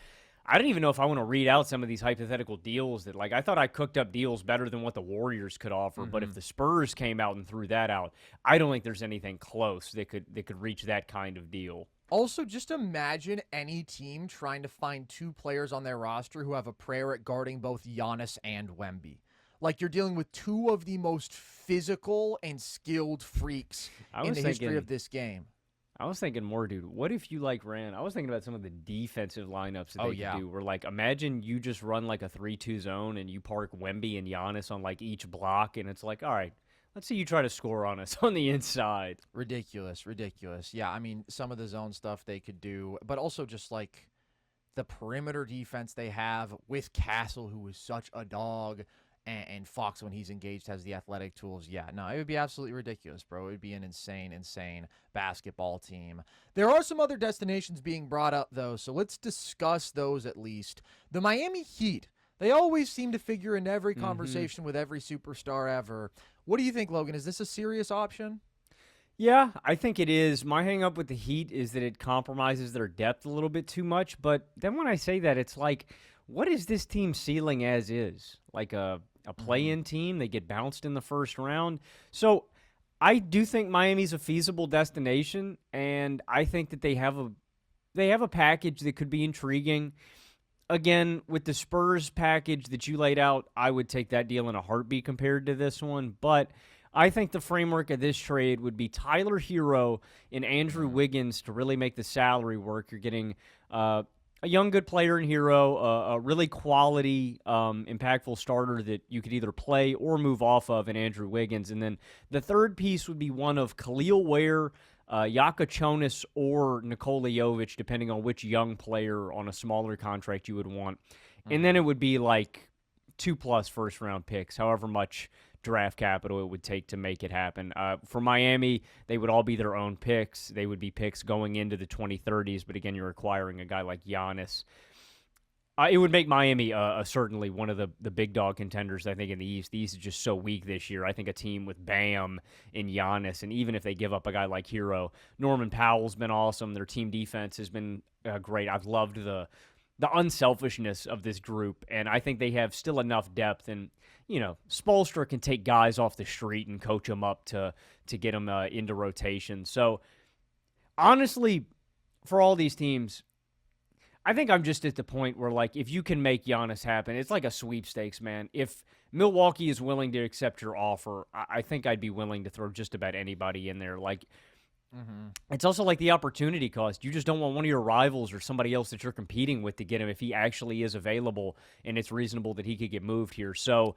I don't even know if I want to read out some of these hypothetical deals that, I thought I cooked up deals better than what the Warriors could offer. But if the Spurs came out and threw that out, I don't think there's anything close that could reach that kind of deal. Also, just imagine any team trying to find two players on their roster who have a prayer at guarding both Giannis and Wemby. You're dealing with two of the most physical and skilled freaks in the history of this game. I was thinking more, dude, what if you ran? I was thinking about some of the defensive lineups that they could do. Where imagine you just run a 3-2 zone and you park Wemby and Giannis on each block, and it's all right, let's see you try to score on us on the inside. Ridiculous. Yeah, I mean, some of the zone stuff they could do, but also just the perimeter defense they have with Castle, who is such a dog. And Fox, when he's engaged, has the athletic tools. Yeah, no, it would be absolutely ridiculous, bro. It would be an insane basketball team. There are some other destinations being brought up, though, so let's discuss those at least. The Miami Heat, they always seem to figure in every conversation with every superstar ever. What do you think, Logan? Is this a serious option? Yeah, I think it is. My hang-up with the Heat is that it compromises their depth a little bit too much, but then when I say that, it's what is this team ceiling as is? A play-in team, they get bounced in the first round. So I do think Miami's a feasible destination, and I think that they have a package that could be intriguing. Again, with the Spurs package that you laid out, I would take that deal in a heartbeat compared to this one. But I think the framework of this trade would be Tyler Hero and Andrew Wiggins to really make the salary work. You're getting a young, good player in Hero, a really quality, impactful starter that you could either play or move off of in Andrew Wiggins. And then the third piece would be one of Khalil Ware, Jaka Chonis, or Nikola Jovic, depending on which young player on a smaller contract you would want. And then it would be 2+ first-round picks, however much draft capital it would take to make it happen. For Miami, they would all be their own picks. They would be picks going into the 2030s, but again, you're acquiring a guy like Giannis. It would make Miami certainly one of the big dog contenders, I think, in the East. The East is just so weak this year. I think a team with Bam and Giannis, and even if they give up a guy like Hero, Norman Powell's been awesome. Their team defense has been great. I've loved the unselfishness of this group, and I think they have still enough depth. And, Spoelstra can take guys off the street and coach them up to get them into rotation. So, honestly, for all these teams, I think I'm just at the point where, like, if you can make Giannis happen, it's like a sweepstakes, man. If Milwaukee is willing to accept your offer, I think I'd be willing to throw just about anybody in there. Like, It's also like the opportunity cost. You just don't want one of your rivals or somebody else that you're competing with to get him if he actually is available and it's reasonable that he could get moved here. So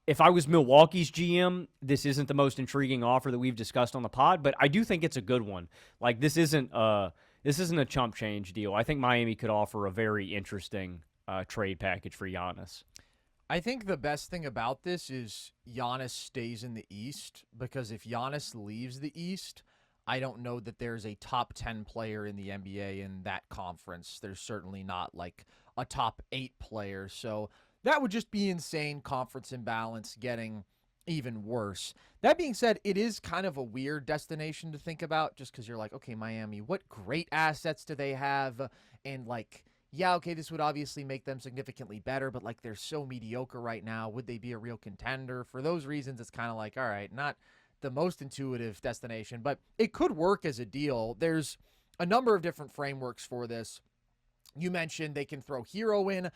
if I was Milwaukee's GM, this isn't the most intriguing offer that we've discussed on the pod, but I do think it's a good one. Like, this isn't a chump change deal. I think Miami could offer a very interesting trade package for Giannis. I think the best thing about this is Giannis stays in the East, because if Giannis leaves the East, I don't know that there's a top 10 player in the NBA in that conference. There's certainly not like a top 8 player. So that would just be insane conference imbalance, getting even worse. That being said, it is kind of a weird destination to think about, just because you're like, okay, Miami, what great assets do they have? And like, yeah, okay, this would obviously make them significantly better, but like, they're so mediocre right now. Would they be a real contender? For those reasons, it's kind of like, all right, not the most intuitive destination, but it could work as a deal. There's a number of different frameworks for this. You mentioned they can throw Hero in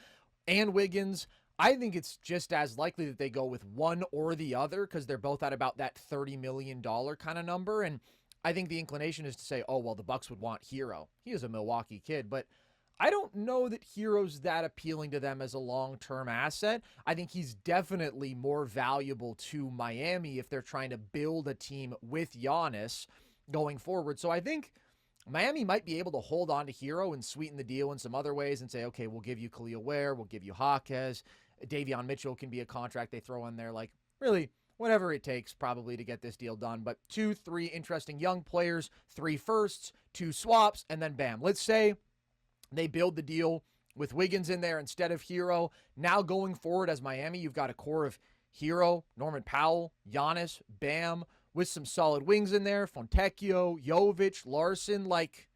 and Wiggins. I think it's just as likely that they go with one or the other, because they're both at about that $30 million kind of number. And I think the inclination is to say, oh, well, the Bucks would want Hero. He is a Milwaukee kid, but I don't know that Hero's that appealing to them as a long-term asset. I think he's definitely more valuable to Miami if they're trying to build a team with Giannis going forward. So I think Miami might be able to hold on to Hero and sweeten the deal in some other ways and say, okay, we'll give you Khalil Ware, we'll give you Jaquez, Davion Mitchell can be a contract they throw in there. Like, really, whatever it takes probably to get this deal done. But 2-3 interesting young players, 3 firsts, 2 swaps, and then bam. Let's say they build the deal with Wiggins in there instead of Hero. Now going forward as Miami, you've got a core of Hero, Norman Powell, Giannis, Bam, with some solid wings in there, Fontecchio, Jovic, Larson. Like,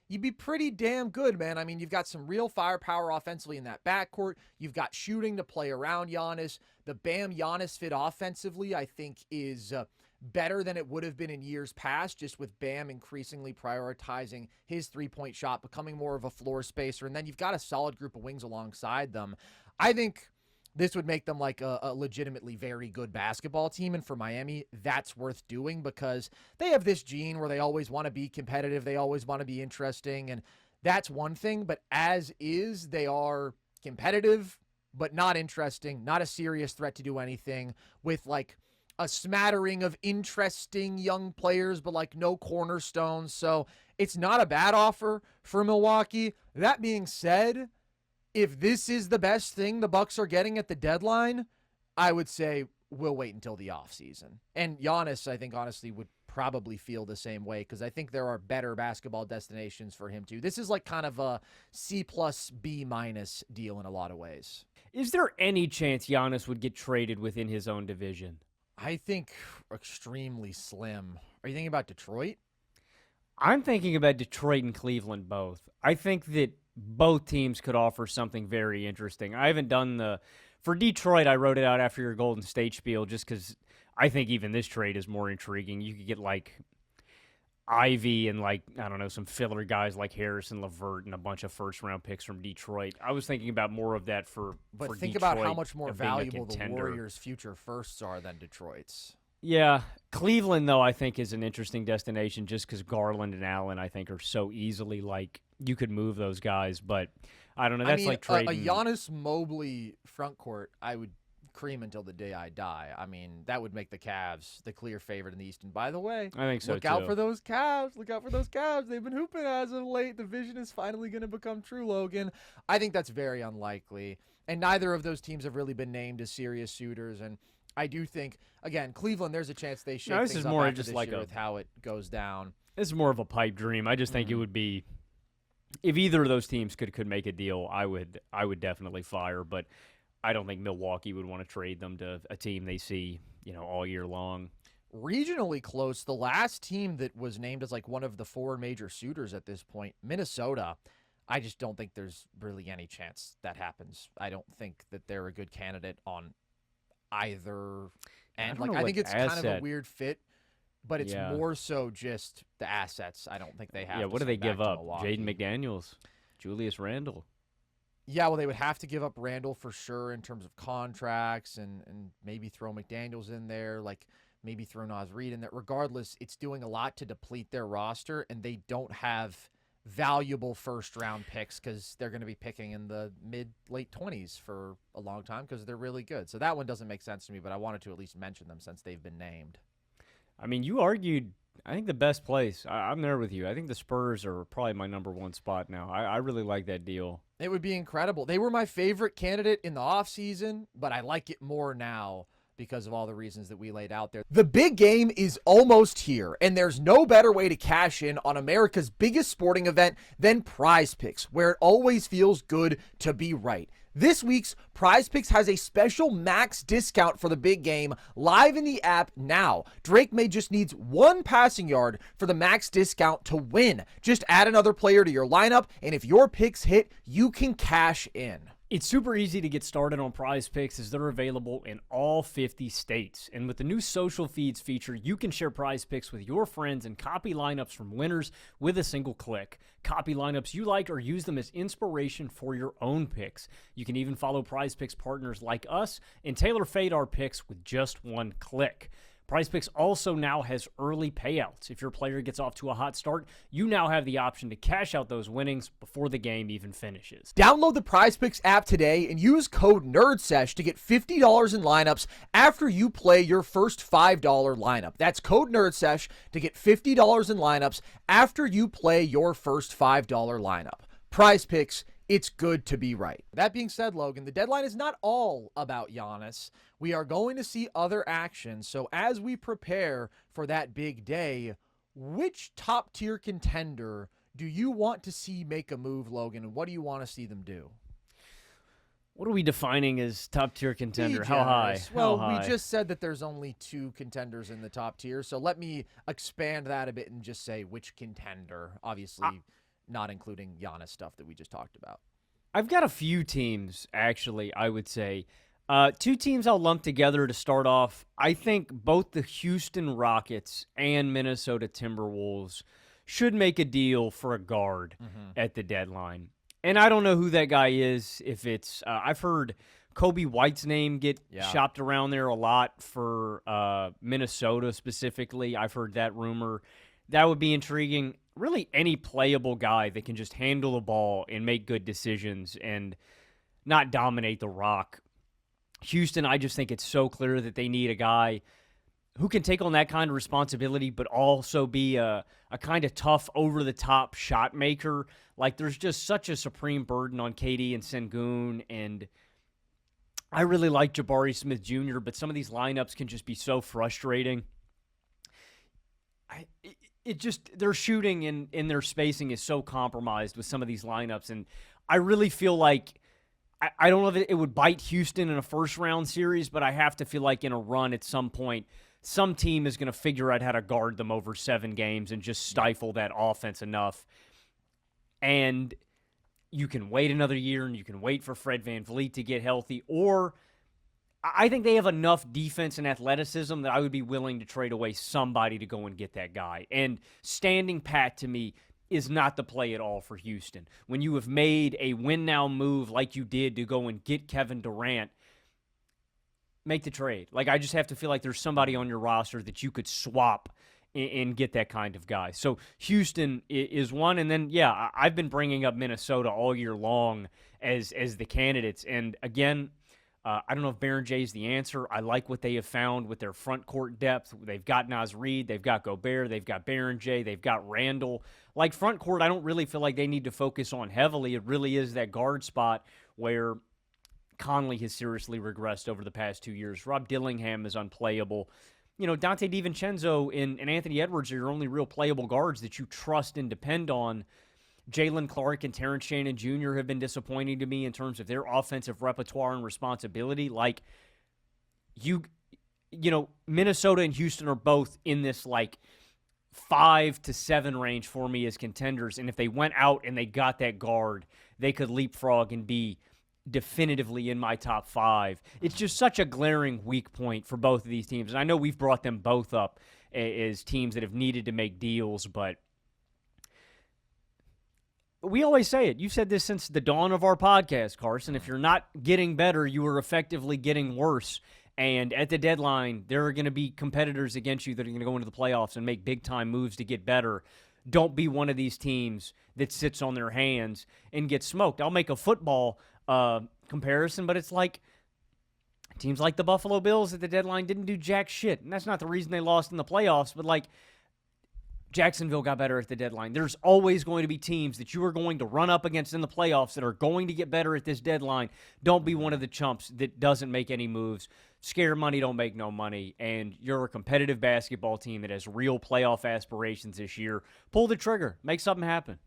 you'd be pretty damn good, man. I mean, you've got some real firepower offensively in that backcourt. You've got shooting to play around Giannis. The Bam-Giannis fit offensively, I think, is better than it would have been in years past, just with Bam increasingly prioritizing his three-point shot, becoming more of a floor spacer, and then you've got a solid group of wings alongside them. I think this would make them like a legitimately very good basketball team, and for Miami, that's worth doing, because they have this gene where they always want to be competitive, they always want to be interesting, and that's one thing, but as is, they are competitive, but not interesting, not a serious threat to do anything, with like a smattering of interesting young players, but like no cornerstones. So it's not a bad offer for Milwaukee. That being said, if this is the best thing the Bucks are getting at the deadline, I would say we'll wait until the offseason. And Giannis, I think, honestly, would probably feel the same way, because I think there are better basketball destinations for him too. This is like kind of a C+B- deal in a lot of ways. Is there any chance Giannis would get traded within his own division? I think extremely slim. Are you thinking about Detroit? I'm thinking about Detroit and Cleveland both. I think that both teams could offer something very interesting. I haven't done for Detroit, I wrote it out after your Golden State spiel just because I think even this trade is more intriguing. You could get like Ivy and like, I don't know, some filler guys like Harrison LeVert and a bunch of first-round picks from Detroit. I was thinking about more of that for think Detroit about how much more valuable the contender. Warriors' future firsts are than Detroit's. Yeah. Cleveland, though, I think is an interesting destination just because Garland and Allen, I think, are so easily like you could move those guys. But I don't know. That's like trading. A Giannis Mobley front court, I would cream until the day I die. I mean, that would make the Cavs the clear favorite in the East. And by the way, I think so look too. out for those Cavs. Look out for those Cavs. They've been hooping as of late. The vision is finally going to become true, Logan. I think that's very unlikely. And neither of those teams have really been named as serious suitors. And I do think, again, Cleveland, there's a chance they shake this things is up more after just this like year with how it goes down. This is more of a pipe dream. I just think it would be if either of those teams could make a deal, I would definitely fire. But I don't think Milwaukee would want to trade them to a team they see, all year long. Regionally close, the last team that was named as like one of the four major suitors at this point, Minnesota. I just don't think there's really any chance that happens. I don't think that they're a good candidate on either end. I think it's kind of a weird fit, but it's more so just the assets. I don't think they have. Yeah, what do they give up? Jaden McDaniels, Julius Randle. Yeah, well, they would have to give up Randle for sure in terms of contracts and maybe throw McDaniels in there, like maybe throw Naz Reid in there. Regardless, it's doing a lot to deplete their roster, and they don't have valuable first-round picks because they're going to be picking in the mid-late 20s for a long time because they're really good. So that one doesn't make sense to me, but I wanted to at least mention them since they've been named. I mean, you argued, I think the best place. I'm there with you. I think the Spurs are probably my number one spot now. I really like that deal. It would be incredible. They were my favorite candidate in the offseason, but I like it more now because of all the reasons that we laid out there. The big game is almost here, and there's no better way to cash in on America's biggest sporting event than Prize Picks, where it always feels good to be right. This week's Prize Picks has a special max discount for the big game live in the app now. Drake May just needs one passing yard for the max discount to win. Just add another player to your lineup, and if your picks hit, you can cash in. It's super easy to get started on Prize Picks as they're available in all 50 states. And with the new social feeds feature, you can share Prize Picks with your friends and copy lineups from winners with a single click. Copy lineups you like or use them as inspiration for your own picks. You can even follow Prize Picks partners like us and tailor-fade our picks with just one click. Prize Picks also now has early payouts. If your player gets off to a hot start, you now have the option to cash out those winnings before the game even finishes. Download the Prize Picks app today and use code NERDSESH to get $50 in lineups after you play your first $5 lineup. That's code NERDSESH to get $50 in lineups after you play your first $5 lineup. Prize Picks, it's good to be right. That being said, Logan, the deadline is not all about Giannis. We are going to see other action. So as we prepare for that big day, which top-tier contender do you want to see make a move, Logan, and what do you want to see them do? What are we defining as top-tier contender? Be How high? generous. Well, How high? we just said that there's only two contenders in the top tier, so let me expand that a bit and just say which contender, obviously not including Giannis stuff that we just talked about. I've got a few teams, actually, I would say. Two teams I'll lump together to start off. I think both the Houston Rockets and Minnesota Timberwolves should make a deal for a guard at the deadline. And I don't know who that guy is. If it's, I've heard Kobe White's name get shopped around there a lot for Minnesota specifically. I've heard that rumor. That would be intriguing. Really, any playable guy that can just handle the ball and make good decisions and not dominate the rock. Houston, I just think it's so clear that they need a guy who can take on that kind of responsibility, but also be a kind of tough, over-the-top shot maker. Like, there's just such a supreme burden on KD and Sengun, and I really like Jabari Smith Jr., but some of these lineups can just be so frustrating. Their shooting and their spacing is so compromised with some of these lineups, and I really feel like I don't know if it would bite Houston in a first-round series, but I have to feel like in a run at some point, some team is going to figure out how to guard them over 7 games and just stifle that offense enough. And you can wait another year, and you can wait for Fred VanVleet to get healthy, or I think they have enough defense and athleticism that I would be willing to trade away somebody to go and get that guy. And standing pat, to me, is not the play at all for Houston. When you have made a win-now move like you did to go and get Kevin Durant, make the trade. Like, I just have to feel like there's somebody on your roster that you could swap and get that kind of guy. So Houston is one. And then, I've been bringing up Minnesota all year long as the candidates. And again, I don't know if Baron J is the answer. I like what they have found with their front court depth. They've got Naz Reid, they've got Gobert, they've got Baron J, they've got Randall. Like, front court, I don't really feel like they need to focus on heavily. It really is that guard spot where Conley has seriously regressed over the past 2 years. Rob Dillingham is unplayable. Dante DiVincenzo and Anthony Edwards are your only real playable guards that you trust and depend on. Jalen Clark and Terrence Shannon Jr. have been disappointing to me in terms of their offensive repertoire and responsibility. Like, you know, Minnesota and Houston are both in this, like, 5 to 7 range for me as contenders. And if they went out and they got that guard, they could leapfrog and be definitively in my top 5. It's just such a glaring weak point for both of these teams. And I know we've brought them both up as teams that have needed to make deals, but we always say it. You've said this since the dawn of our podcast, Carson. If you're not getting better, you are effectively getting worse. And at the deadline, there are going to be competitors against you that are going to go into the playoffs and make big-time moves to get better. Don't be one of these teams that sits on their hands and gets smoked. I'll make a football comparison, but it's like teams like the Buffalo Bills at the deadline didn't do jack shit. And that's not the reason they lost in the playoffs, but like Jacksonville got better at the deadline. There's always going to be teams that you are going to run up against in the playoffs that are going to get better at this deadline. Don't be one of the chumps that doesn't make any moves. Scare money, don't make no money, and you're a competitive basketball team that has real playoff aspirations this year. Pull the trigger. Make something happen.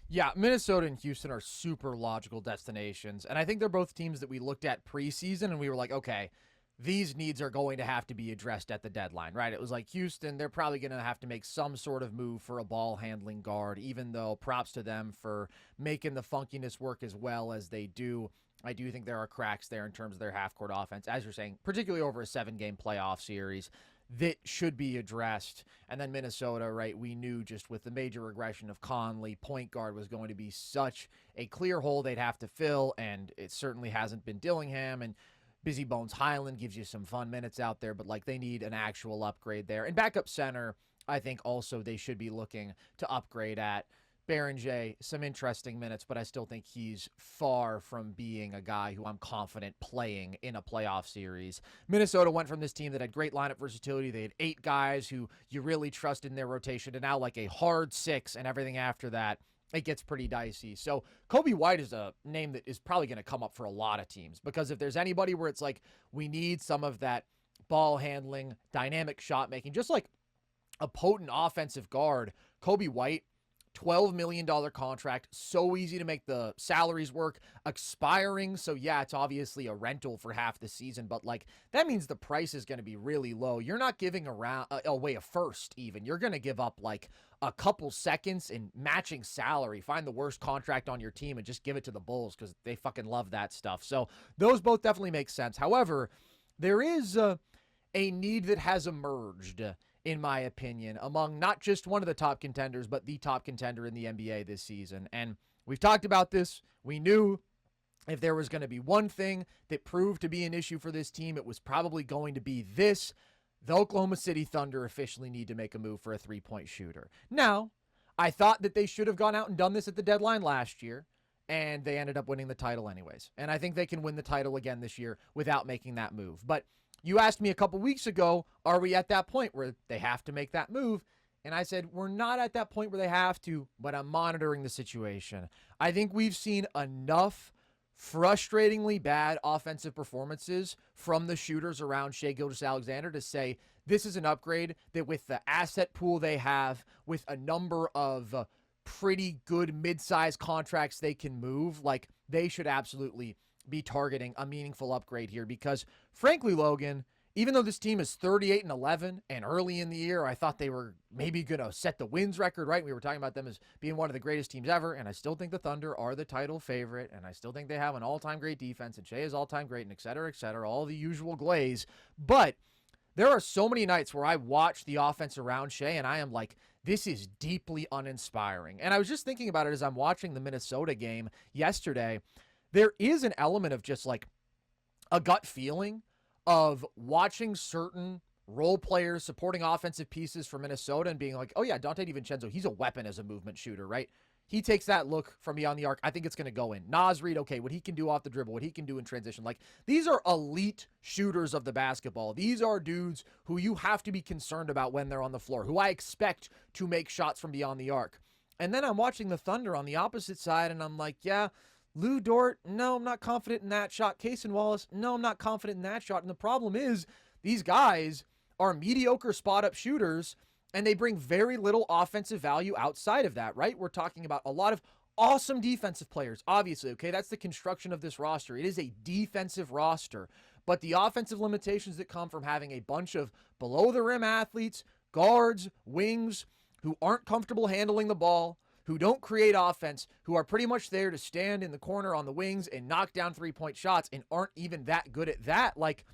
Yeah, Minnesota and Houston are super logical destinations, and I think they're both teams that we looked at preseason, and we were like, okay, these needs are going to have to be addressed at the deadline, right? It was like Houston, they're probably going to have to make some sort of move for a ball-handling guard, even though props to them for making the funkiness work as well as they do. I do think there are cracks there in terms of their half-court offense, as you're saying, particularly over a 7-game playoff series that should be addressed. And then Minnesota, right, we knew just with the major regression of Conley, point guard was going to be such a clear hole they'd have to fill, and it certainly hasn't been Dillingham, and Busy Bones Highland gives you some fun minutes out there, but like they need an actual upgrade there. And backup center, I think also they should be looking to upgrade at. Berenger, some interesting minutes, but I still think he's far from being a guy who I'm confident playing in a playoff series. Minnesota went from this team that had great lineup versatility. They had 8 guys who you really trusted in their rotation to now like a hard 6, and everything after that, it gets pretty dicey. So Coby White is a name that is probably going to come up for a lot of teams, because if there's anybody where it's like we need some of that ball handling, dynamic shot making, just like a potent offensive guard, Coby White, $12 million contract, so easy to make the salaries work, expiring, so yeah, it's obviously a rental for half the season, but like that means the price is going to be really low. You're not giving away a first even. You're going to give up like a couple seconds in matching salary, find the worst contract on your team and just give it to the Bulls because they fucking love that stuff. So those both definitely make sense. However, there is a need that has emerged, in my opinion, among not just one of the top contenders, but the top contender in the NBA this season. And we've talked about this. We knew if there was going to be one thing that proved to be an issue for this team, it was probably going to be this. The Oklahoma City Thunder officially need to make a move for a three-point shooter. Now, I thought that they should have gone out and done this at the deadline last year, and they ended up winning the title anyways. And I think they can win the title again this year without making that move. But you asked me a couple weeks ago, are we at that point where they have to make that move? And I said, we're not at that point where they have to, but I'm monitoring the situation. I think we've seen enough frustratingly bad offensive performances from the shooters around Shai Gilgeous-Alexander to say this is an upgrade that with the asset pool they have, with a number of pretty good mid-sized contracts they can move, like they should absolutely be targeting a meaningful upgrade here, because frankly, Logan, even though this team is 38-11 and early in the year, I thought they were maybe going to set the wins record, right? We were talking about them as being one of the greatest teams ever, and I still think the Thunder are the title favorite, and I still think they have an all-time great defense, and Shai is all-time great, and et cetera, all the usual glaze. But there are so many nights where I watch the offense around Shai, and I am like, this is deeply uninspiring. And I was just thinking about it as I'm watching the Minnesota game yesterday. There is an element of just like a gut feeling of watching certain role players, supporting offensive pieces for Minnesota and being like, oh yeah, Dante DiVincenzo, he's a weapon as a movement shooter, right? He takes that look from beyond the arc. I think it's going to go in. Naz Reid, okay, what he can do off the dribble, what he can do in transition. Like, these are elite shooters of the basketball. These are dudes who you have to be concerned about when they're on the floor, who I expect to make shots from beyond the arc. And then I'm watching the Thunder on the opposite side, and I'm like, yeah, Lou Dort, no, I'm not confident in that shot. Cason Wallace, no, I'm not confident in that shot. And the problem is these guys are mediocre spot-up shooters, and they bring very little offensive value outside of that, right? We're talking about a lot of awesome defensive players, obviously, okay? That's the construction of this roster. It is a defensive roster, but the offensive limitations that come from having a bunch of below-the-rim athletes, guards, wings, who aren't comfortable handling the ball, who don't create offense, who are pretty much there to stand in the corner on the wings and knock down three-point shots and aren't even that good at that, like,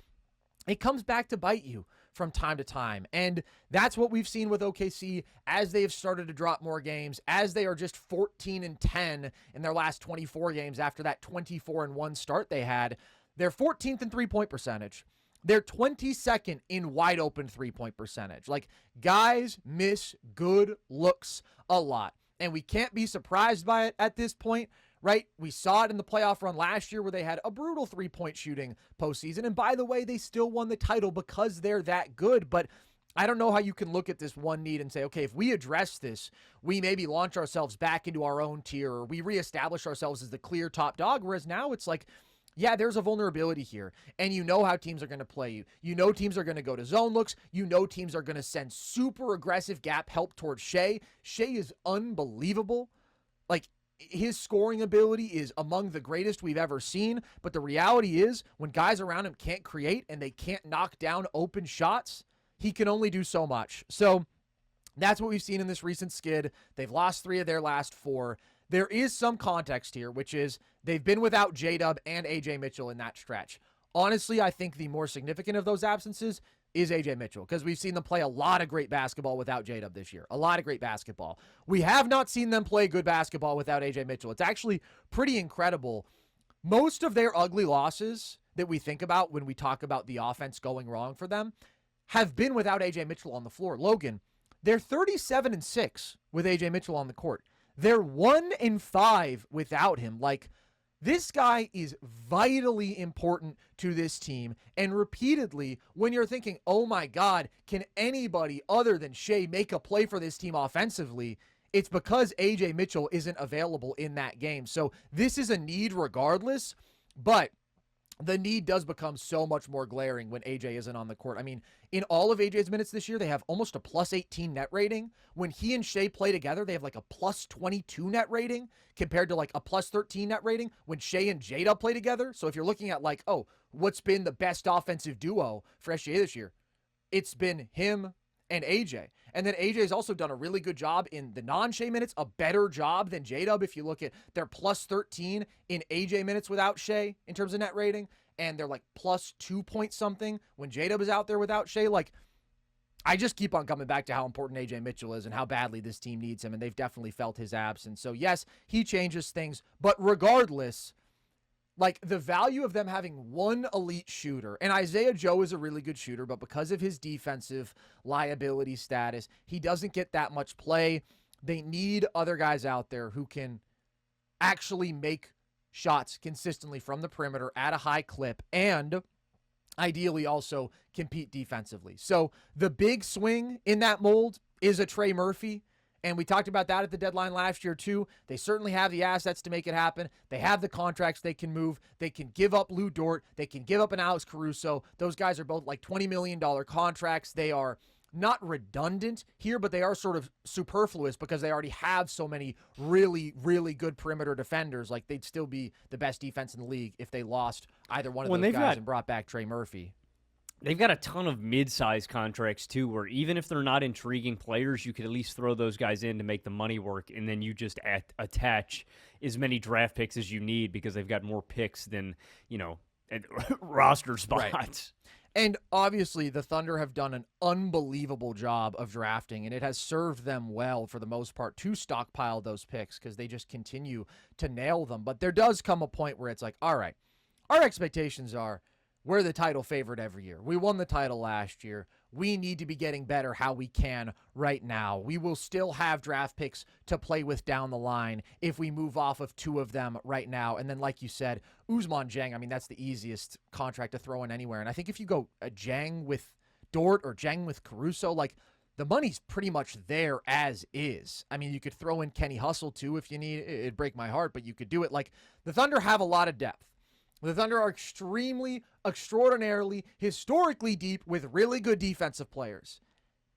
it comes back to bite you from time to time. And that's what we've seen with OKC as they have started to drop more games, as they are just 14-10 in their last 24 games after that 24-1 start they had. They're 14th in three-point percentage. They're 22nd in wide open three-point percentage. Like, guys miss good looks a lot. And we can't be surprised by it at this point, right? We saw it in the playoff run last year where they had a brutal three-point shooting postseason. And by the way, they still won the title because they're that good. But I don't know how you can look at this one need and say, okay, if we address this, we maybe launch ourselves back into our own tier, or we reestablish ourselves as the clear top dog. Whereas now it's like, yeah, there's a vulnerability here, and you know how teams are going to play you. You know teams are going to go to zone looks. You know teams are going to send super aggressive gap help towards Shea. Shea is unbelievable. Like, his scoring ability is among the greatest we've ever seen, but the reality is when guys around him can't create and they can't knock down open shots, he can only do so much. So that's what we've seen in this recent skid. They've lost 3 of their last 4. There is some context here, which is they've been without J-Dub and A.J. Mitchell in that stretch. Honestly, I think the more significant of those absences is A.J. Mitchell, because we've seen them play a lot of great basketball without J-Dub this year. A lot of great basketball. We have not seen them play good basketball without A.J. Mitchell. It's actually pretty incredible. Most of their ugly losses that we think about when we talk about the offense going wrong for them have been without A.J. Mitchell on the floor. Logan, they're 37-6 with A.J. Mitchell on the court. They're 1-5 without him. Like, this guy is vitally important to this team. And repeatedly, when you're thinking, oh my God, can anybody other than Shea make a play for this team offensively? It's because A.J. Mitchell isn't available in that game. So this is a need regardless, but the need does become so much more glaring when AJ isn't on the court. I mean, in all of AJ's minutes this year, they have almost a plus 18 net rating. When he and Shea play together, they have like a plus 22 net rating compared to like a plus 13 net rating when Shea and Jada play together. So if you're looking at like, oh, what's been the best offensive duo for SGA this year? It's been him and AJ. And then AJ's also done a really good job in the non-Shea minutes, a better job than J-Dub if you look at their plus 13 in AJ minutes without Shea in terms of net rating, and they're like plus 2 point something when J-Dub is out there without Shea. Like, I just keep on coming back to how important AJ Mitchell is and how badly this team needs him, and they've definitely felt his absence. So yes, he changes things, but regardless, like, the value of them having one elite shooter, and Isaiah Joe is a really good shooter, but because of his defensive liability status, he doesn't get that much play. They need other guys out there who can actually make shots consistently from the perimeter at a high clip and ideally also compete defensively. So the big swing in that mold is a Trey Murphy. And we talked about that at the deadline last year, too. They certainly have the assets to make it happen. They have the contracts they can move. They can give up Lou Dort. They can give up an Alex Caruso. Those guys are both like $20 million contracts. They are not redundant here, but they are sort of superfluous because they already have so many really, really good perimeter defenders. Like, they'd still be the best defense in the league if they lost either one of those guys and brought back Trey Murphy. They've got a ton of mid-size contracts, too, where even if they're not intriguing players, you could at least throw those guys in to make the money work, and then you just attach as many draft picks as you need because they've got more picks than, roster spots. Right. And obviously, the Thunder have done an unbelievable job of drafting, and it has served them well for the most part to stockpile those picks because they just continue to nail them. But there does come a point where it's like, all right, our expectations are, we're the title favorite every year. We won the title last year. We need to be getting better how we can right now. We will still have draft picks to play with down the line if we move off of 2 of them right now. And then, like you said, Ousmane Dieng, I mean, that's the easiest contract to throw in anywhere. And I think if you go a Dieng with Dort or Dieng with Caruso, like, the money's pretty much there as is. I mean, you could throw in Kenny Hustle too if you need. It'd break my heart, but you could do it. Like, the Thunder have a lot of depth. The Thunder are extraordinarily, historically deep with really good defensive players.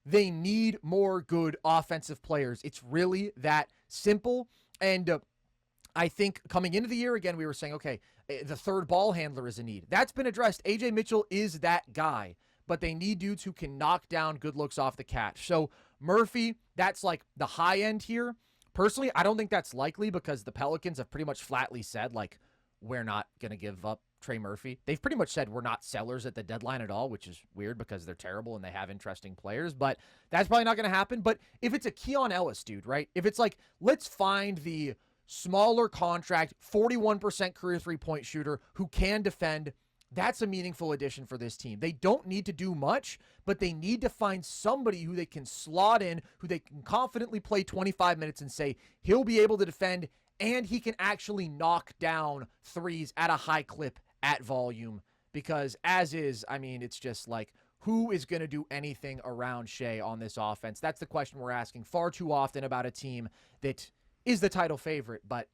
They need more good offensive players. It's really that simple. And I think coming into the year, again, we were saying, okay, the third ball handler is a need. That's been addressed. AJ Mitchell is that guy, but they need dudes who can knock down good looks off the catch. So Murphy, that's like the high end here. Personally, I don't think that's likely because the Pelicans have pretty much flatly said, like, we're not going to give up Trey Murphy. They've pretty much said we're not sellers at the deadline at all, which is weird because they're terrible and they have interesting players, but that's probably not going to happen. But if it's a Keon Ellis dude, right? If it's like, let's find the smaller contract, 41% career three-point shooter who can defend, that's a meaningful addition for this team. They don't need to do much, but they need to find somebody who they can slot in, who they can confidently play 25 minutes and say he'll be able to defend and he can actually knock down threes at a high clip at volume. Because as is, I mean, it's just like, who is going to do anything around Shea on this offense? That's the question we're asking far too often about a team that is the title favorite, but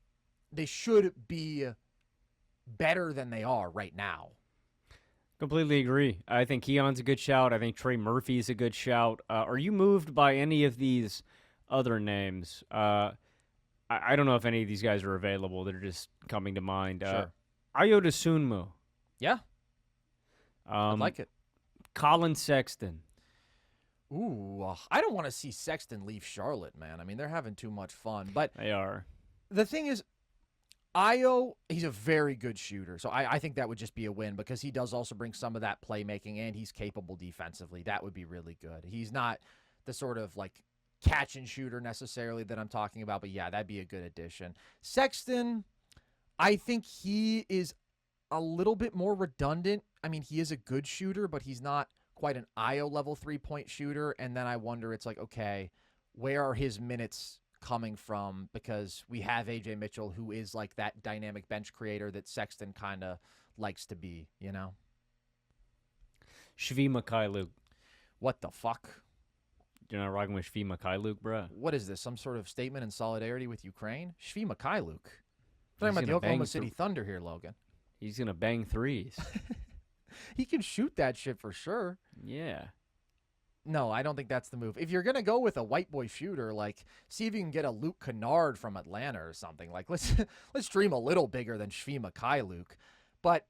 they should be better than they are right now. Completely agree. I think Keon's a good shout. I think Trey Murphy's a good shout. Are you moved by any of these other names? I don't know if any of these guys are available. They're just coming to mind. Sure. Ayo Dosunmu. Yeah. I like it. Colin Sexton. Ooh, I don't want to see Sexton leave Charlotte, man. I mean, they're having too much fun. But They are. the thing is, Ayo, he's a very good shooter. So I think that would just be a win because he does also bring some of that playmaking and he's capable defensively. That would be really good. He's not the sort of like catch and shooter necessarily that I'm talking about, but yeah, that'd be a good addition. Sexton, I think he is a little bit more redundant. I mean, he is a good shooter, but he's not quite an Ayo level 3-point shooter. And then I wonder, it's like, okay, where are his minutes coming from? Because we have AJ Mitchell, who is like that dynamic bench creator that Sexton kind of likes to be, you know? Shvi Mikhailuk. What the fuck? You're not rocking with Shvi Mikhailuk, bruh? What is this? Some sort of statement in solidarity with Ukraine? Shvi Mikhailuk. Talking about He's the gonna Oklahoma bang City Thunder here, Logan. He's going to bang threes. He can shoot that shit for sure. Yeah. No, I don't think that's the move. If you're going to go with a white boy shooter, like, see if you can get a Luke Kennard from Atlanta or something. Like, let's dream a little bigger than Shvi Mikhailuk. But,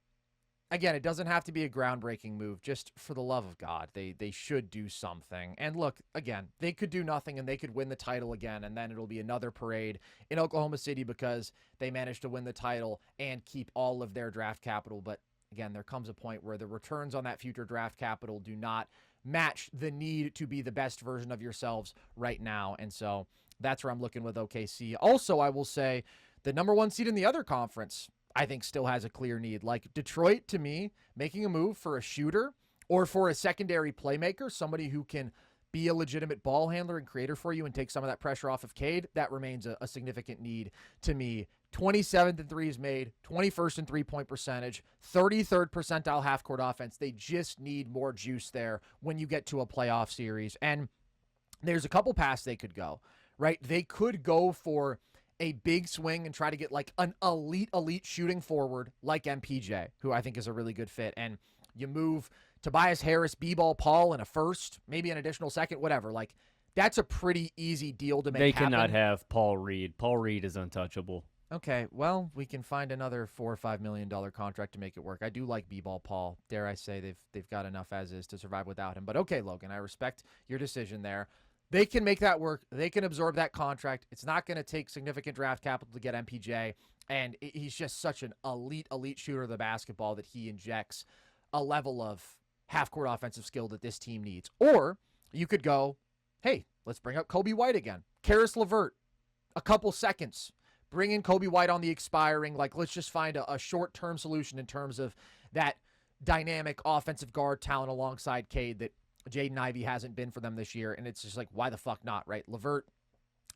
again, it doesn't have to be a groundbreaking move. Just for the love of God, they should do something. And look, again, they could do nothing and they could win the title again, and then it'll be another parade in Oklahoma City because they managed to win the title and keep all of their draft capital. But, again, there comes a point where the returns on that future draft capital do not match the need to be the best version of yourselves right now. And so that's where I'm looking with OKC. Also, I will say the number one seed in the other conference, I think, still has a clear need. Like Detroit, to me, making a move for a shooter or for a secondary playmaker, somebody who can be a legitimate ball handler and creator for you and take some of that pressure off of Cade, that remains a significant need to me. 27th in threes made, 21st in three-point percentage, 33rd percentile half-court offense. They just need more juice there when you get to a playoff series. And there's a couple paths they could go, right? They could go for a big swing and try to get like an elite shooting forward like MPJ, who I think is a really good fit. And you move Tobias Harris, B-ball Paul in a first, maybe an additional second, whatever. Like, that's a pretty easy deal to make happen. They cannot have Paul Reed. Paul Reed is untouchable. Okay, well, we can find another $4 or $5 million contract to make it work. I do like B-ball Paul. Dare I say they've got enough as is to survive without him. But okay, Logan, I respect your decision there. They can make that work. They can absorb that contract. It's not going to take significant draft capital to get MPJ, and he's just such an elite shooter of the basketball that he injects a level of half-court offensive skill that this team needs. Or you could go, hey, let's bring up Kobe White again. Karis LeVert, a couple seconds. Bring in Kobe White on the expiring. Like, let's just find a short-term solution in terms of that dynamic offensive guard talent alongside Cade that Jaden Ivey hasn't been for them this year. And it's just like, why the fuck not, right? LeVert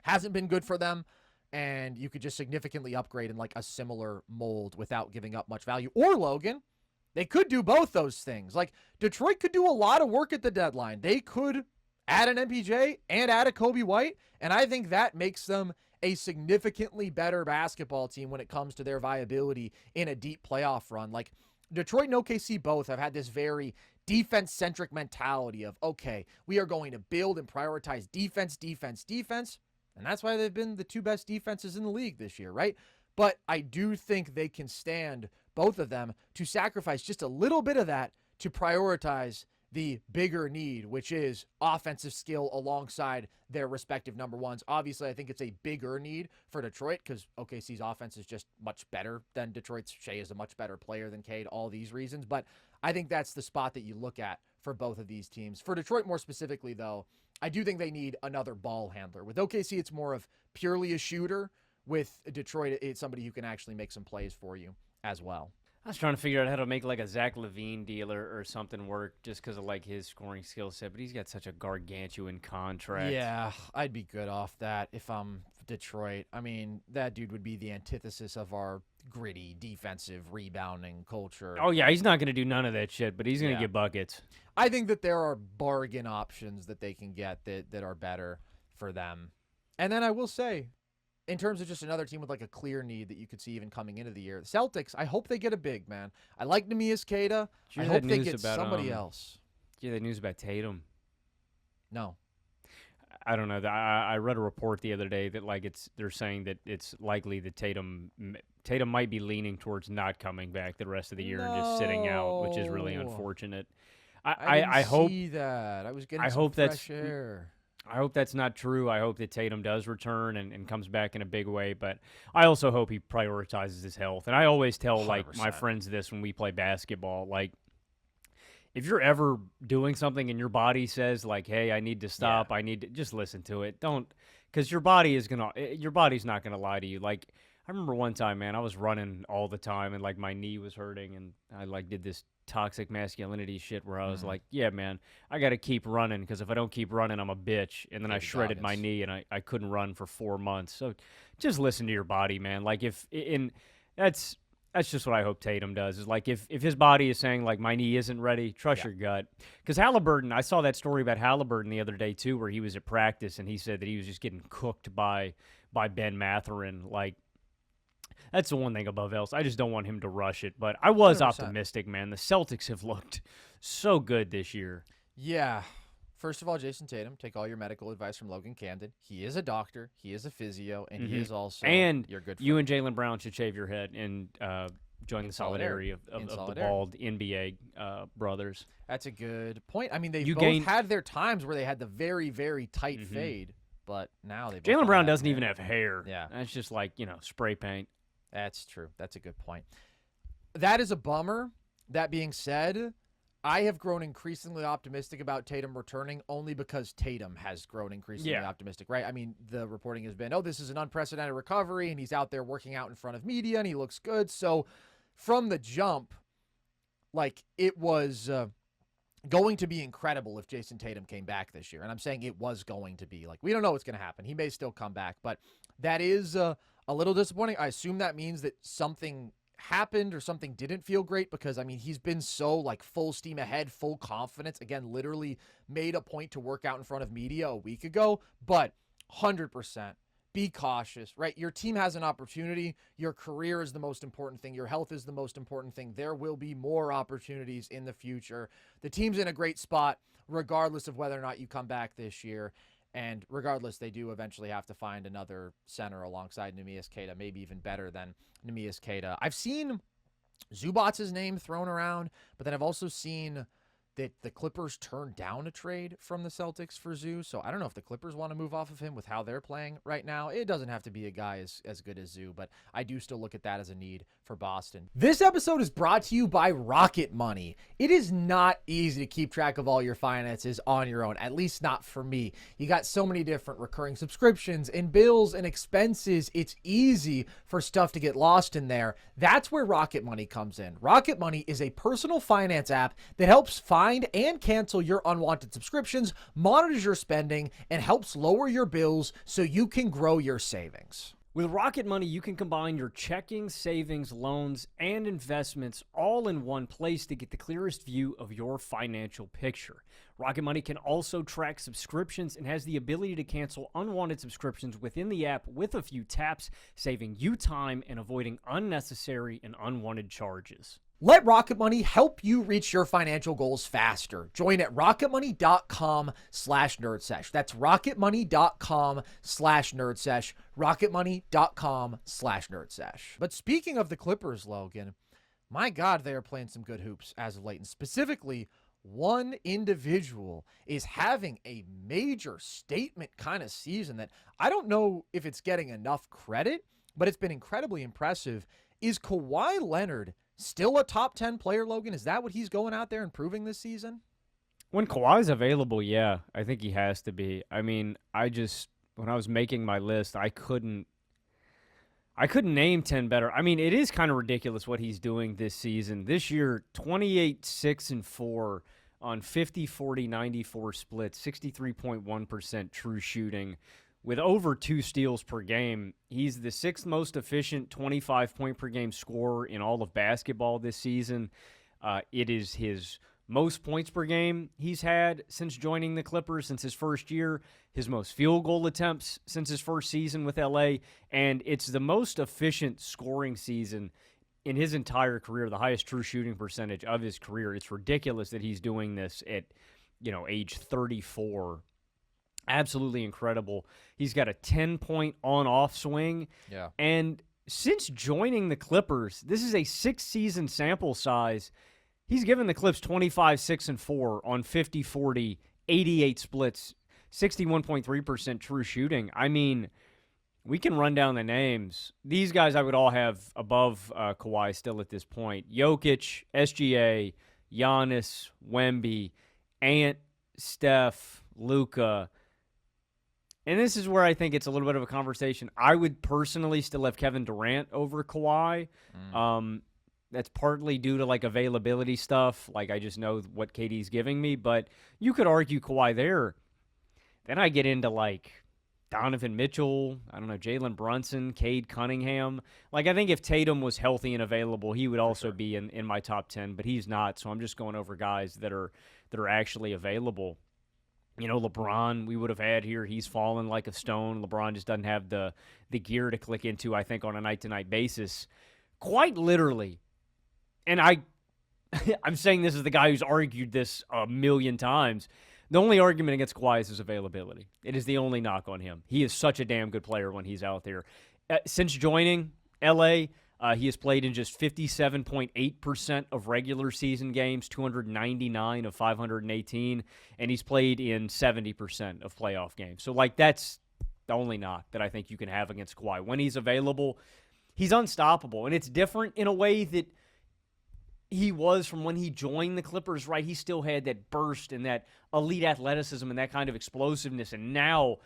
hasn't been good for them, and you could just significantly upgrade in like a similar mold without giving up much value. Or, Logan, they could do both those things. Like, Detroit could do a lot of work at the deadline. They could add an MPJ and add a Kobe White, and I think that makes them a significantly better basketball team when it comes to their viability in a deep playoff run. Like, Detroit and OKC both have had this very defense-centric mentality of, okay, we are going to build and prioritize defense, and that's why they've been the two best defenses in the league this year, right? But I do think they can stand, both of them, to sacrifice just a little bit of that to prioritize the bigger need, which is offensive skill alongside their respective number ones. Obviously, I think it's a bigger need for Detroit because OKC's offense is just much better than Detroit's. Shea is a much better player than Cade, all these reasons. But I think that's the spot that you look at for both of these teams. For Detroit more specifically, though, I do think they need another ball handler. With OKC, it's more of purely a shooter. With Detroit, it's somebody who can actually make some plays for you as well. I was trying to figure out how to make like a Zach LaVine deal or something work just because of like his scoring skill set, but he's got such a gargantuan contract. Yeah, I'd be good off that if I'm Detroit. I mean, that dude would be the antithesis of our gritty, defensive, rebounding culture. Oh, yeah, he's not going to do none of that shit, but he's going to get buckets. I think that there are bargain options that they can get that are better for them. And then I will say, in terms of just another team with like a clear need that you could see even coming into the year, the Celtics, I hope they get a big, man. I like Neemias Queta. I hope they get somebody else. Yeah, the news about Tatum. No. I don't know. I read a report the other day that like they're saying that it's likely that Tatum might be leaning towards not coming back the rest of the year and just sitting out, which is really unfortunate. I hope see that. I was getting some fresh air. I hope that's not true. I hope that Tatum does return and comes back in a big way, but I also hope he prioritizes his health. And I always tell 100%. like my friends this when we play basketball, like if you're ever doing something and your body says like, "Hey, I need to stop. I need to," just listen to it. Don't, because your body's not gonna lie to you. Like I remember one time, man, I was running all the time and like my knee was hurting and I like did this toxic masculinity shit where I was like, yeah, man, I got to keep running because if I don't keep running, I'm a bitch. And then I shredded my knee and I couldn't run for 4 months. So just listen to your body, man. Like that's just what I hope Tatum does is like if his body is saying like my knee isn't ready, trust your gut. Because Halliburton, I saw that story about Halliburton the other day too where he was at practice and he said that he was just getting cooked by Ben Mathurin. Like, that's the one thing above else. I just don't want him to rush it. But I was 100%. optimistic, man. The Celtics have looked so good this year. Yeah. First of all, Jason Tatum, take all your medical advice from Logan Camden. He is a doctor. He is a physio. And he is also your good friend. You and Jaylen Brown should shave your head and join the solidarity of the bald NBA brothers. That's a good point. I mean, they both had their times where they had the very, very tight fade. But now they Jaylen Brown doesn't even have hair. Yeah. That's just like, spray paint. That's true. That's a good point. That is a bummer. That being said, I have grown increasingly optimistic about Tatum returning only because Tatum has grown increasingly optimistic, right? I mean, the reporting has been, this is an unprecedented recovery, and he's out there working out in front of media, and he looks good. So from the jump, like, it was going to be incredible if Jason Tatum came back this year. And I'm saying it was going to be. Like, we don't know what's going to happen. He may still come back, but that is a little disappointing. I assume that means that something happened or something didn't feel great because, I mean, he's been so, like, full steam ahead, full confidence. Again, literally made a point to work out in front of media a week ago. But 100%, be cautious, right? Your team has an opportunity. Your career is the most important thing. Your health is the most important thing. There will be more opportunities in the future. The team's in a great spot, regardless of whether or not you come back this year. And regardless, they do eventually have to find another center alongside Neemias Queta, maybe even better than Neemias Queta. I've seen Zubac's name thrown around, but then I've also seen that the Clippers turned down a trade from the Celtics for Zoo. So I don't know if the Clippers want to move off of him with how they're playing right now. It doesn't have to be a guy as good as Zoo, but I do still look at that as a need for Boston. This episode is brought to you by Rocket Money. It is not easy to keep track of all your finances on your own, at least not for me. You got so many different recurring subscriptions and bills and expenses. It's easy for stuff to get lost in there. That's where Rocket Money comes in. Rocket Money is a personal finance app that helps find and cancel your unwanted subscriptions, monitors your spending, and helps lower your bills so you can grow your savings. With Rocket Money, you can combine your checking, savings, loans, and investments all in one place to get the clearest view of your financial picture. Rocket Money can also track subscriptions and has the ability to cancel unwanted subscriptions within the app with a few taps, saving you time and avoiding unnecessary and unwanted charges. Let Rocket Money help you reach your financial goals faster. Join at rocketmoney.com/nerdsesh. That's rocketmoney.com/nerdsesh. rocketmoney.com/nerdsesh. But speaking of the Clippers, Logan, my God, they are playing some good hoops as of late. And specifically, one individual is having a major statement kind of season that I don't know if it's getting enough credit, but it's been incredibly impressive. Is Kawhi Leonard still a top 10 player, Logan? Is that what he's going out there and proving this season? When Kawhi's available, yeah, I think he has to be. I mean, when I was making my list, I couldn't name 10 better. I mean, it is kind of ridiculous what he's doing this season. This year, 28, 6, and 4 on 50, 40, 94 splits, 63.1% true shooting, with over 2 steals per game. He's the 6th most efficient 25-point-per-game scorer in all of basketball this season. It is his most points per game he's had since joining the Clippers, since his first year, his most field goal attempts since his first season with LA, and it's the most efficient scoring season in his entire career, the highest true shooting percentage of his career. It's ridiculous that he's doing this at, age 34. Absolutely incredible. He's got a 10-point on-off swing. Yeah. And since joining the Clippers, this is a 6-season sample size. He's given the Clips 25, 6, and 4 on 50, 40, 88 splits, 61.3% true shooting. I mean, we can run down the names. These guys I would all have above Kawhi still at this point. Jokic, SGA, Giannis, Wemby, Ant, Steph, Luka. And this is where I think it's a little bit of a conversation. I would personally still have Kevin Durant over Kawhi. That's partly due to availability stuff. I just know what KD's giving me, but you could argue Kawhi there. Then I get into Donovan Mitchell, I don't know, Jalen Brunson, Cade Cunningham. I think if Tatum was healthy and available, he would also be in my top 10, but he's not. So I'm just going over guys that are actually available. LeBron, we would have had here. He's fallen like a stone. LeBron just doesn't have the gear to click into, I think, on a night-to-night basis. Quite literally. And I'm saying this as the guy who's argued this a million times. The only argument against Kawhi is his availability. It is the only knock on him. He is such a damn good player when he's out there. Since joining L.A., he has played in just 57.8% of regular season games, 299 of 518, and he's played in 70% of playoff games. So, that's the only knock that I think you can have against Kawhi. When he's available, he's unstoppable, and it's different in a way that he was from when he joined the Clippers, right? He still had that burst and that elite athleticism and that kind of explosiveness, and now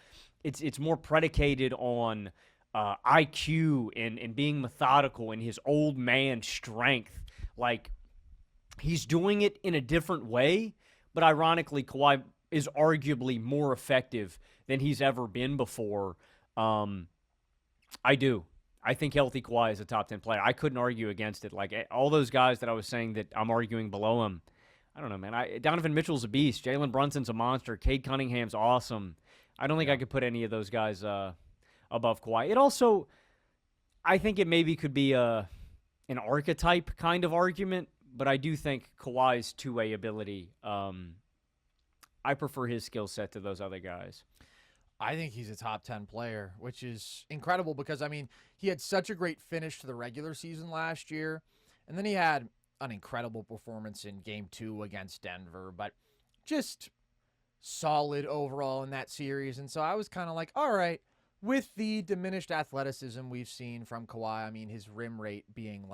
it's more predicated on IQ and being methodical and his old man strength. He's doing it in a different way, but ironically, Kawhi is arguably more effective than he's ever been before. I think healthy Kawhi is a top 10 player. I couldn't argue against it. All those guys that I was saying that I'm arguing below him, I don't know, man. Donovan Mitchell's a beast. Jalen Brunson's a monster. Cade Cunningham's awesome. I don't think I could put any of those guys above Kawhi. It also, I think it maybe could be an archetype kind of argument, but I do think Kawhi's two-way ability, I prefer his skill set to those other guys. I think he's a top 10 player, which is incredible because, he had such a great finish to the regular season last year, and then he had an incredible performance in Game 2 against Denver, but just solid overall in that series. And so I was kind of all right, with the diminished athleticism we've seen from Kawhi, his rim rate being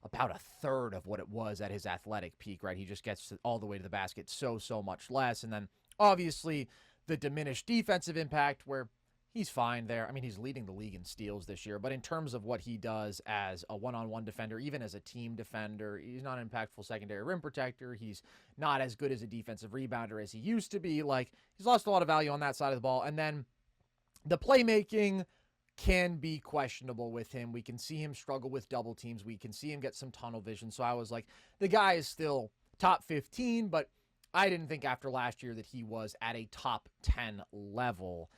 about a third of what it was at his athletic peak, right? He just gets all the way to the basket so much less. And then obviously the diminished defensive impact where he's fine there. He's leading the league in steals this year, but in terms of what he does as a one-on-one defender, even as a team defender, he's not an impactful secondary rim protector. He's not as good as a defensive rebounder as he used to be. He's lost a lot of value on that side of the ball. And then the playmaking can be questionable with him. We can see him struggle with double teams. We can see him get some tunnel vision. So I was the guy is still top 15, but I didn't think after last year that he was at a top 10 level.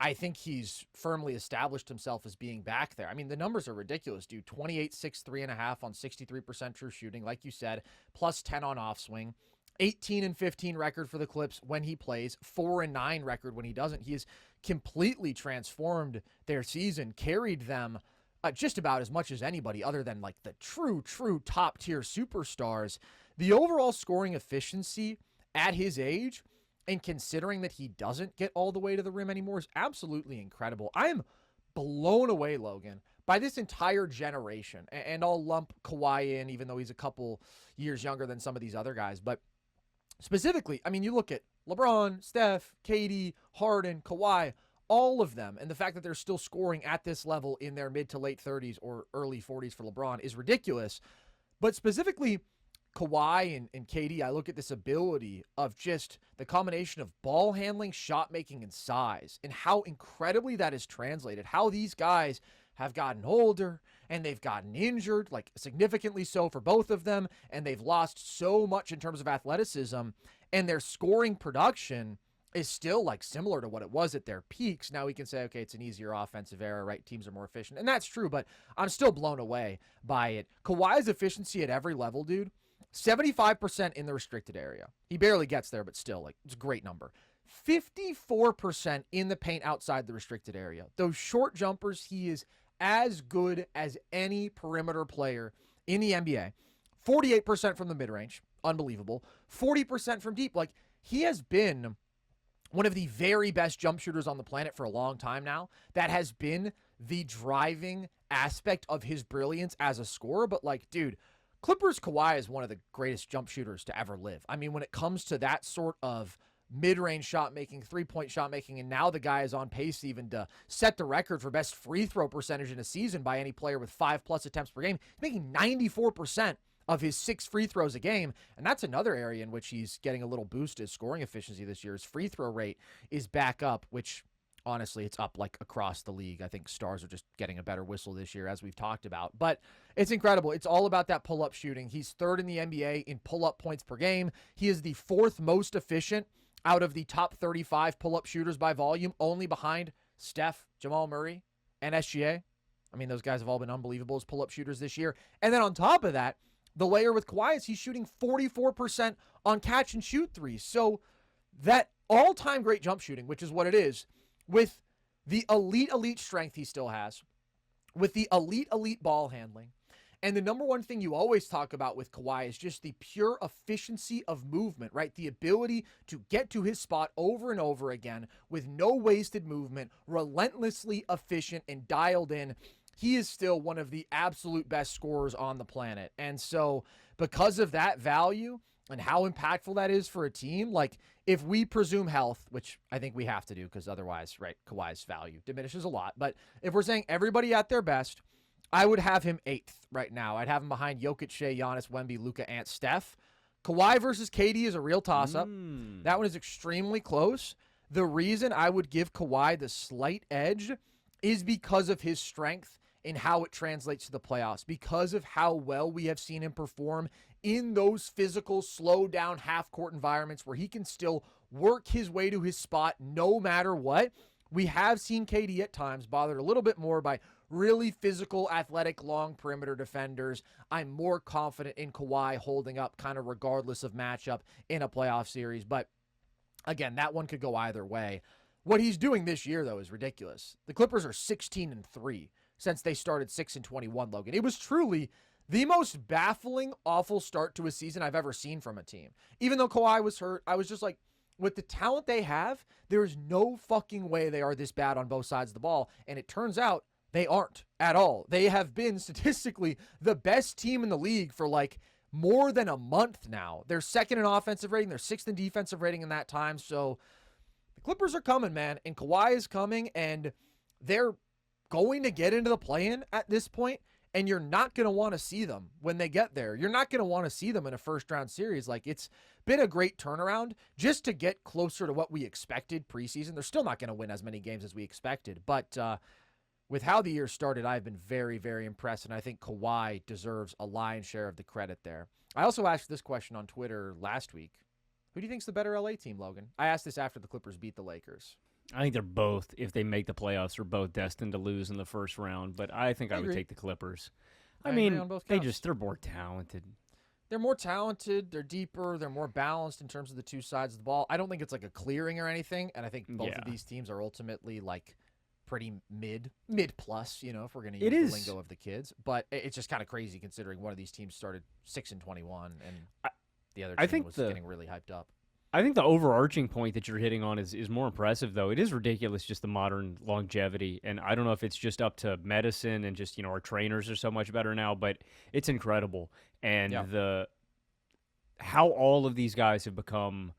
I think he's firmly established himself as being back there. I mean, the numbers are ridiculous, dude. 28, 6, 3.5 on 63% true shooting, like you said, plus 10 on off swing. 18-15 record for the Clips when he plays, 4-9 record when he doesn't. He has completely transformed their season, carried them just about as much as anybody other than like the true top tier superstars. The overall scoring efficiency at his age, and considering that he doesn't get all the way to the rim anymore, is absolutely incredible. I am blown away, Logan, by this entire generation. And I'll lump Kawhi in, even though he's a couple years younger than some of these other guys. But specifically, I mean, you look at LeBron, Steph, KD, Harden, Kawhi, all of them, and the fact that they're still scoring at this level in their mid to late 30s or early 40s for LeBron is ridiculous. But specifically, Kawhi and KD, I look at this ability of just the combination of ball handling, shot making, and size, and how incredibly that is translated. How these guys have gotten older and they've gotten injured, like significantly so for both of them, and they've lost so much in terms of athleticism, and their scoring production is still like similar to what it was at their peaks. Now we can say, okay, it's an easier offensive era, right? Teams are more efficient, and that's true, but I'm still blown away by it. Kawhi's efficiency at every level, dude, 75% in the restricted area. He barely gets there, but still, like, it's a great number. 54% in the paint outside the restricted area. Those short jumpers, he is as good as any perimeter player in the NBA. 48% from the mid-range. Unbelievable. 40% from deep. Like, he has been one of the very best jump shooters on the planet for a long time now. That has been the driving aspect of his brilliance as a scorer. But, like, dude, Clippers Kawhi is one of the greatest jump shooters to ever live. I mean, when it comes to that sort of mid-range shot making, three-point shot making, and now the guy is on pace even to set the record for best free throw percentage in a season by any player with 5+ attempts per game. He's making 94% of his 6 free throws a game, and that's another area in which he's getting a little boost. His scoring efficiency this year. His free throw rate is back up, which honestly, it's up like across the league. I think stars are just getting a better whistle this year, as we've talked about. But it's incredible. It's all about that pull-up shooting. He's third in the NBA in pull-up points per game. He is the fourth most efficient out of the top 35 pull-up shooters by volume, only behind Steph, Jamal Murray, and SGA. I mean, those guys have all been unbelievable as pull-up shooters this year. And then on top of that, the layer with Kawhi is he's shooting 44% on catch-and-shoot threes. So that all-time great jump shooting, which is what it is, with the elite strength he still has, with the elite ball handling, and the number one thing you always talk about with Kawhi is just the pure efficiency of movement, right? The ability to get to his spot over and over again with no wasted movement, relentlessly efficient and dialed in. He is still one of the absolute best scorers on the planet. And so because of that value and how impactful that is for a team, like if we presume health, which I think we have to do because otherwise, right, Kawhi's value diminishes a lot. But if we're saying everybody at their best, I would have him 8th right now. I'd have him behind Jokic, Shea, Giannis, Wemby, Luka, Ant, Steph. Kawhi versus KD is a real toss-up. That one is extremely close. The reason I would give Kawhi the slight edge is because of his strength and how it translates to the playoffs, because of how well we have seen him perform in those physical, slow-down half-court environments where he can still work his way to his spot no matter what. We have seen KD at times bothered a little bit more by really physical, athletic, long perimeter defenders. I'm more confident in Kawhi holding up kind of regardless of matchup in a playoff series. But again, that one could go either way. What he's doing this year, though, is ridiculous. The Clippers are 16-3 since they started 6-21, Logan. It was truly the most baffling, awful start to a season I've ever seen from a team. Even though Kawhi was hurt, I was just like, with the talent they have, there is no fucking way they are this bad on both sides of the ball. And it turns out they aren't at all. They have been statistically the best team in the league for like more than a month now. They're second in offensive rating. They're 6th in defensive rating in that time. So the Clippers are coming, man. And Kawhi is coming, and they're going to get into the play-in at this point, and you're not going to want to see them when they get there. You're not going to want to see them in a first-round series. Like, it's been a great turnaround just to get closer to what we expected preseason. They're still not going to win as many games as we expected, but with how the year started, I've been very, very impressed, and I think Kawhi deserves a lion's share of the credit there. I also asked this question on Twitter last week. Who do you think's the better LA team, Logan? I asked this after the Clippers beat the Lakers. I think they're both, if they make the playoffs, are both destined to lose in the first round. But I think I would agree. take the Clippers. I I agree mean, on both counts. they're more talented. They're more talented, they're deeper, they're more balanced in terms of the two sides of the ball. I don't think it's like a clearing or anything, and I think both of these teams are ultimately like pretty mid plus, if we're going to use the lingo of the kids. But it's just kind of crazy considering one of these teams started 6-21 and the other team was getting really hyped up. I think the overarching point that you're hitting on is more impressive, though. It is ridiculous, just the modern longevity. And I don't know if it's just up to medicine and just, our trainers are so much better now, but it's incredible. And how all of these guys have become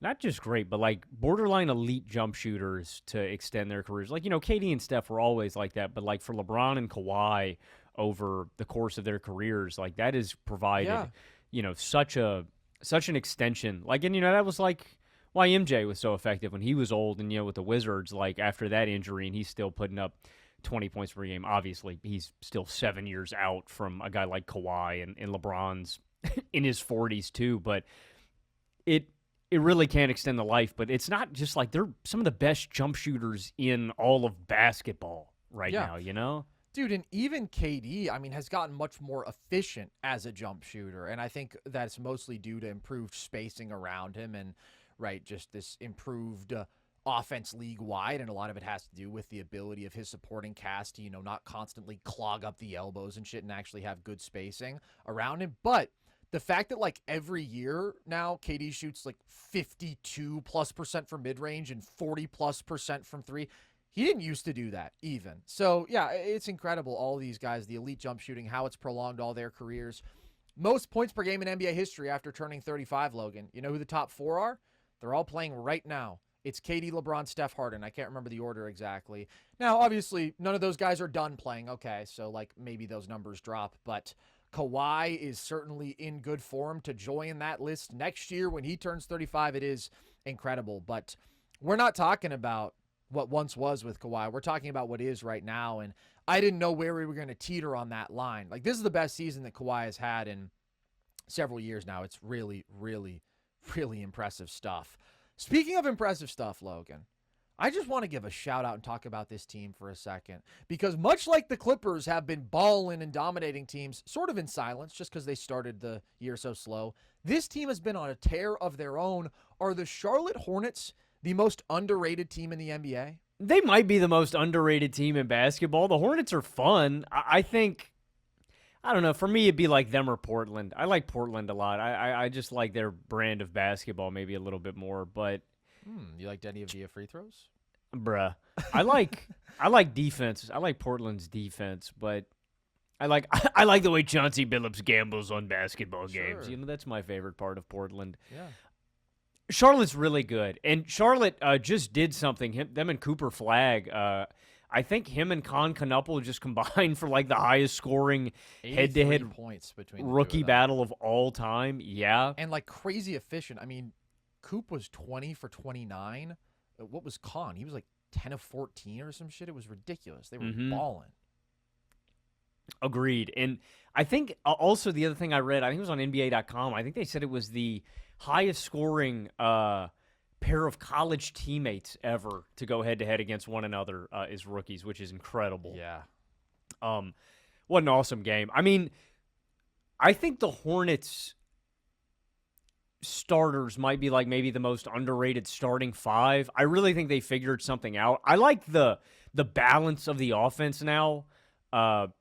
not just great, but like borderline elite jump shooters to extend their careers. Like, KD and Steph were always like that, but like for LeBron and Kawhi over the course of their careers, like that has provided, such an extension. Like, and that was like why MJ was so effective when he was old and, with the Wizards, like after that injury, and he's still putting up 20 points per game. Obviously, he's still 7 years out from a guy like Kawhi, and LeBron's in his 40s too, but it really can extend the life. But it's not just like they're some of the best jump shooters in all of basketball right now, Dude, and even KD, has gotten much more efficient as a jump shooter, and I think that's mostly due to improved spacing around him and, just this improved offense league-wide, and a lot of it has to do with the ability of his supporting cast to, not constantly clog up the elbows and shit and actually have good spacing around him. But the fact that, like, every year now KD shoots, like, 52+% from mid-range and 40+% from three. He didn't used to do that even. So, yeah, it's incredible, all these guys, the elite jump shooting, how it's prolonged all their careers. Most points per game in NBA history after turning 35, Logan. You know who the top four are? They're all playing right now. It's KD, LeBron, Steph, Harden. I can't remember the order exactly. Now, obviously, none of those guys are done playing. Okay, so, like, maybe those numbers drop. But Kawhi is certainly in good form to join that list next year when he turns 35. It is incredible. But we're not talking about what once was with Kawhi. We're talking about what is right now, and I didn't know where we were going to teeter on that line. Like, this is the best season that Kawhi has had in several years now. It's really, really, really impressive stuff. Speaking of impressive stuff, Logan, I just want to give a shout out and talk about this team for a second, because much like the Clippers have been balling and dominating teams sort of in silence just because they started the year so slow, this team has been on a tear of their own. Are the Charlotte Hornets the most underrated team in the NBA? They might be the most underrated team in basketball. The Hornets are fun. I think, I don't know, for me it'd be like them or Portland. I like Portland a lot. I just like their brand of basketball maybe a little bit more, but you liked any of the free throws? Bruh. I like defense. I like Portland's defense, but I like the way Chauncey Billups gambles on basketball games. That's my favorite part of Portland. Yeah. Charlotte's really good, and Charlotte just did something. Them and Cooper Flagg, I think him and Kawhi just combined for like the highest scoring head-to-head points between rookie battle of all time. Yeah, and like crazy efficient. Coop was 20 for 29. What was Kawhi? He was like 10 of 14 or some shit. It was ridiculous. They were balling. Agreed. And I think also the other thing I read, I think it was on NBA.com. I think they said it was the highest scoring pair of college teammates ever to go head to head against one another as rookies, which is incredible. Yeah. What an awesome game. I think the Hornets starters might be like maybe the most underrated starting five. I really think they figured something out. I like the balance of the offense now. And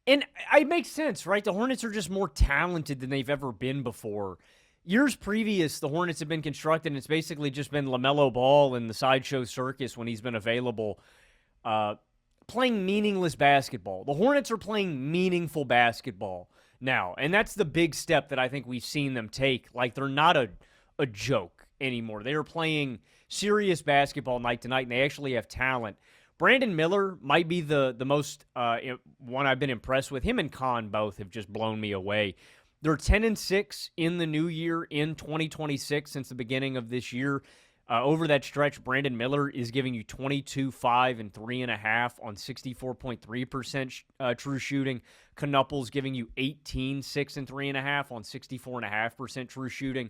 it makes sense, right? The Hornets are just more talented than they've ever been before. Years previous, the Hornets have been constructed, and it's basically just been LaMelo Ball and the Sideshow Circus when he's been available, playing meaningless basketball. The Hornets are playing meaningful basketball now, and that's the big step that I think we've seen them take. Like, they're not a joke anymore. They are playing serious basketball night to night, and they actually have talent. Brandon Miller might be the most one I've been impressed with. Him and Khan both have just blown me away. They're 10-6 in the new year in 2026 since the beginning of this year. Over that stretch, Brandon Miller is giving you 22, 5, and 3.5 on 64.3% true shooting. Knupple's giving you 18, 6, and 3.5 on 64.5% true shooting.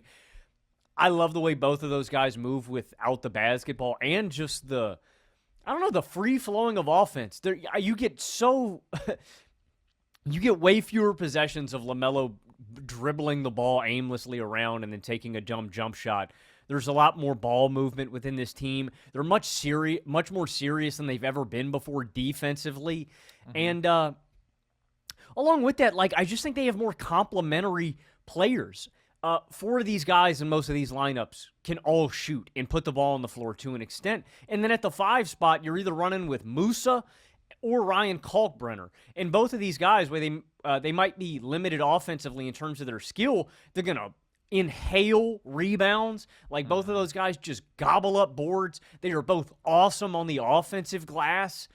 I love the way both of those guys move without the basketball and just the free flowing of offense. You get way fewer possessions of LaMelo dribbling the ball aimlessly around and then taking a jump shot. There's a lot more ball movement within this team. They're much more serious than they've ever been before defensively. And along with that, like, I just think they have more complementary players. Four of these guys in most of these lineups can all shoot and put the ball on the floor to an extent. And then at the 5 spot, you're either running with Musa or Ryan Kalkbrenner. And both of these guys, where they might be limited offensively in terms of their skill, they're going to inhale rebounds. Like, both of those guys just gobble up boards. They are both awesome on the offensive glass.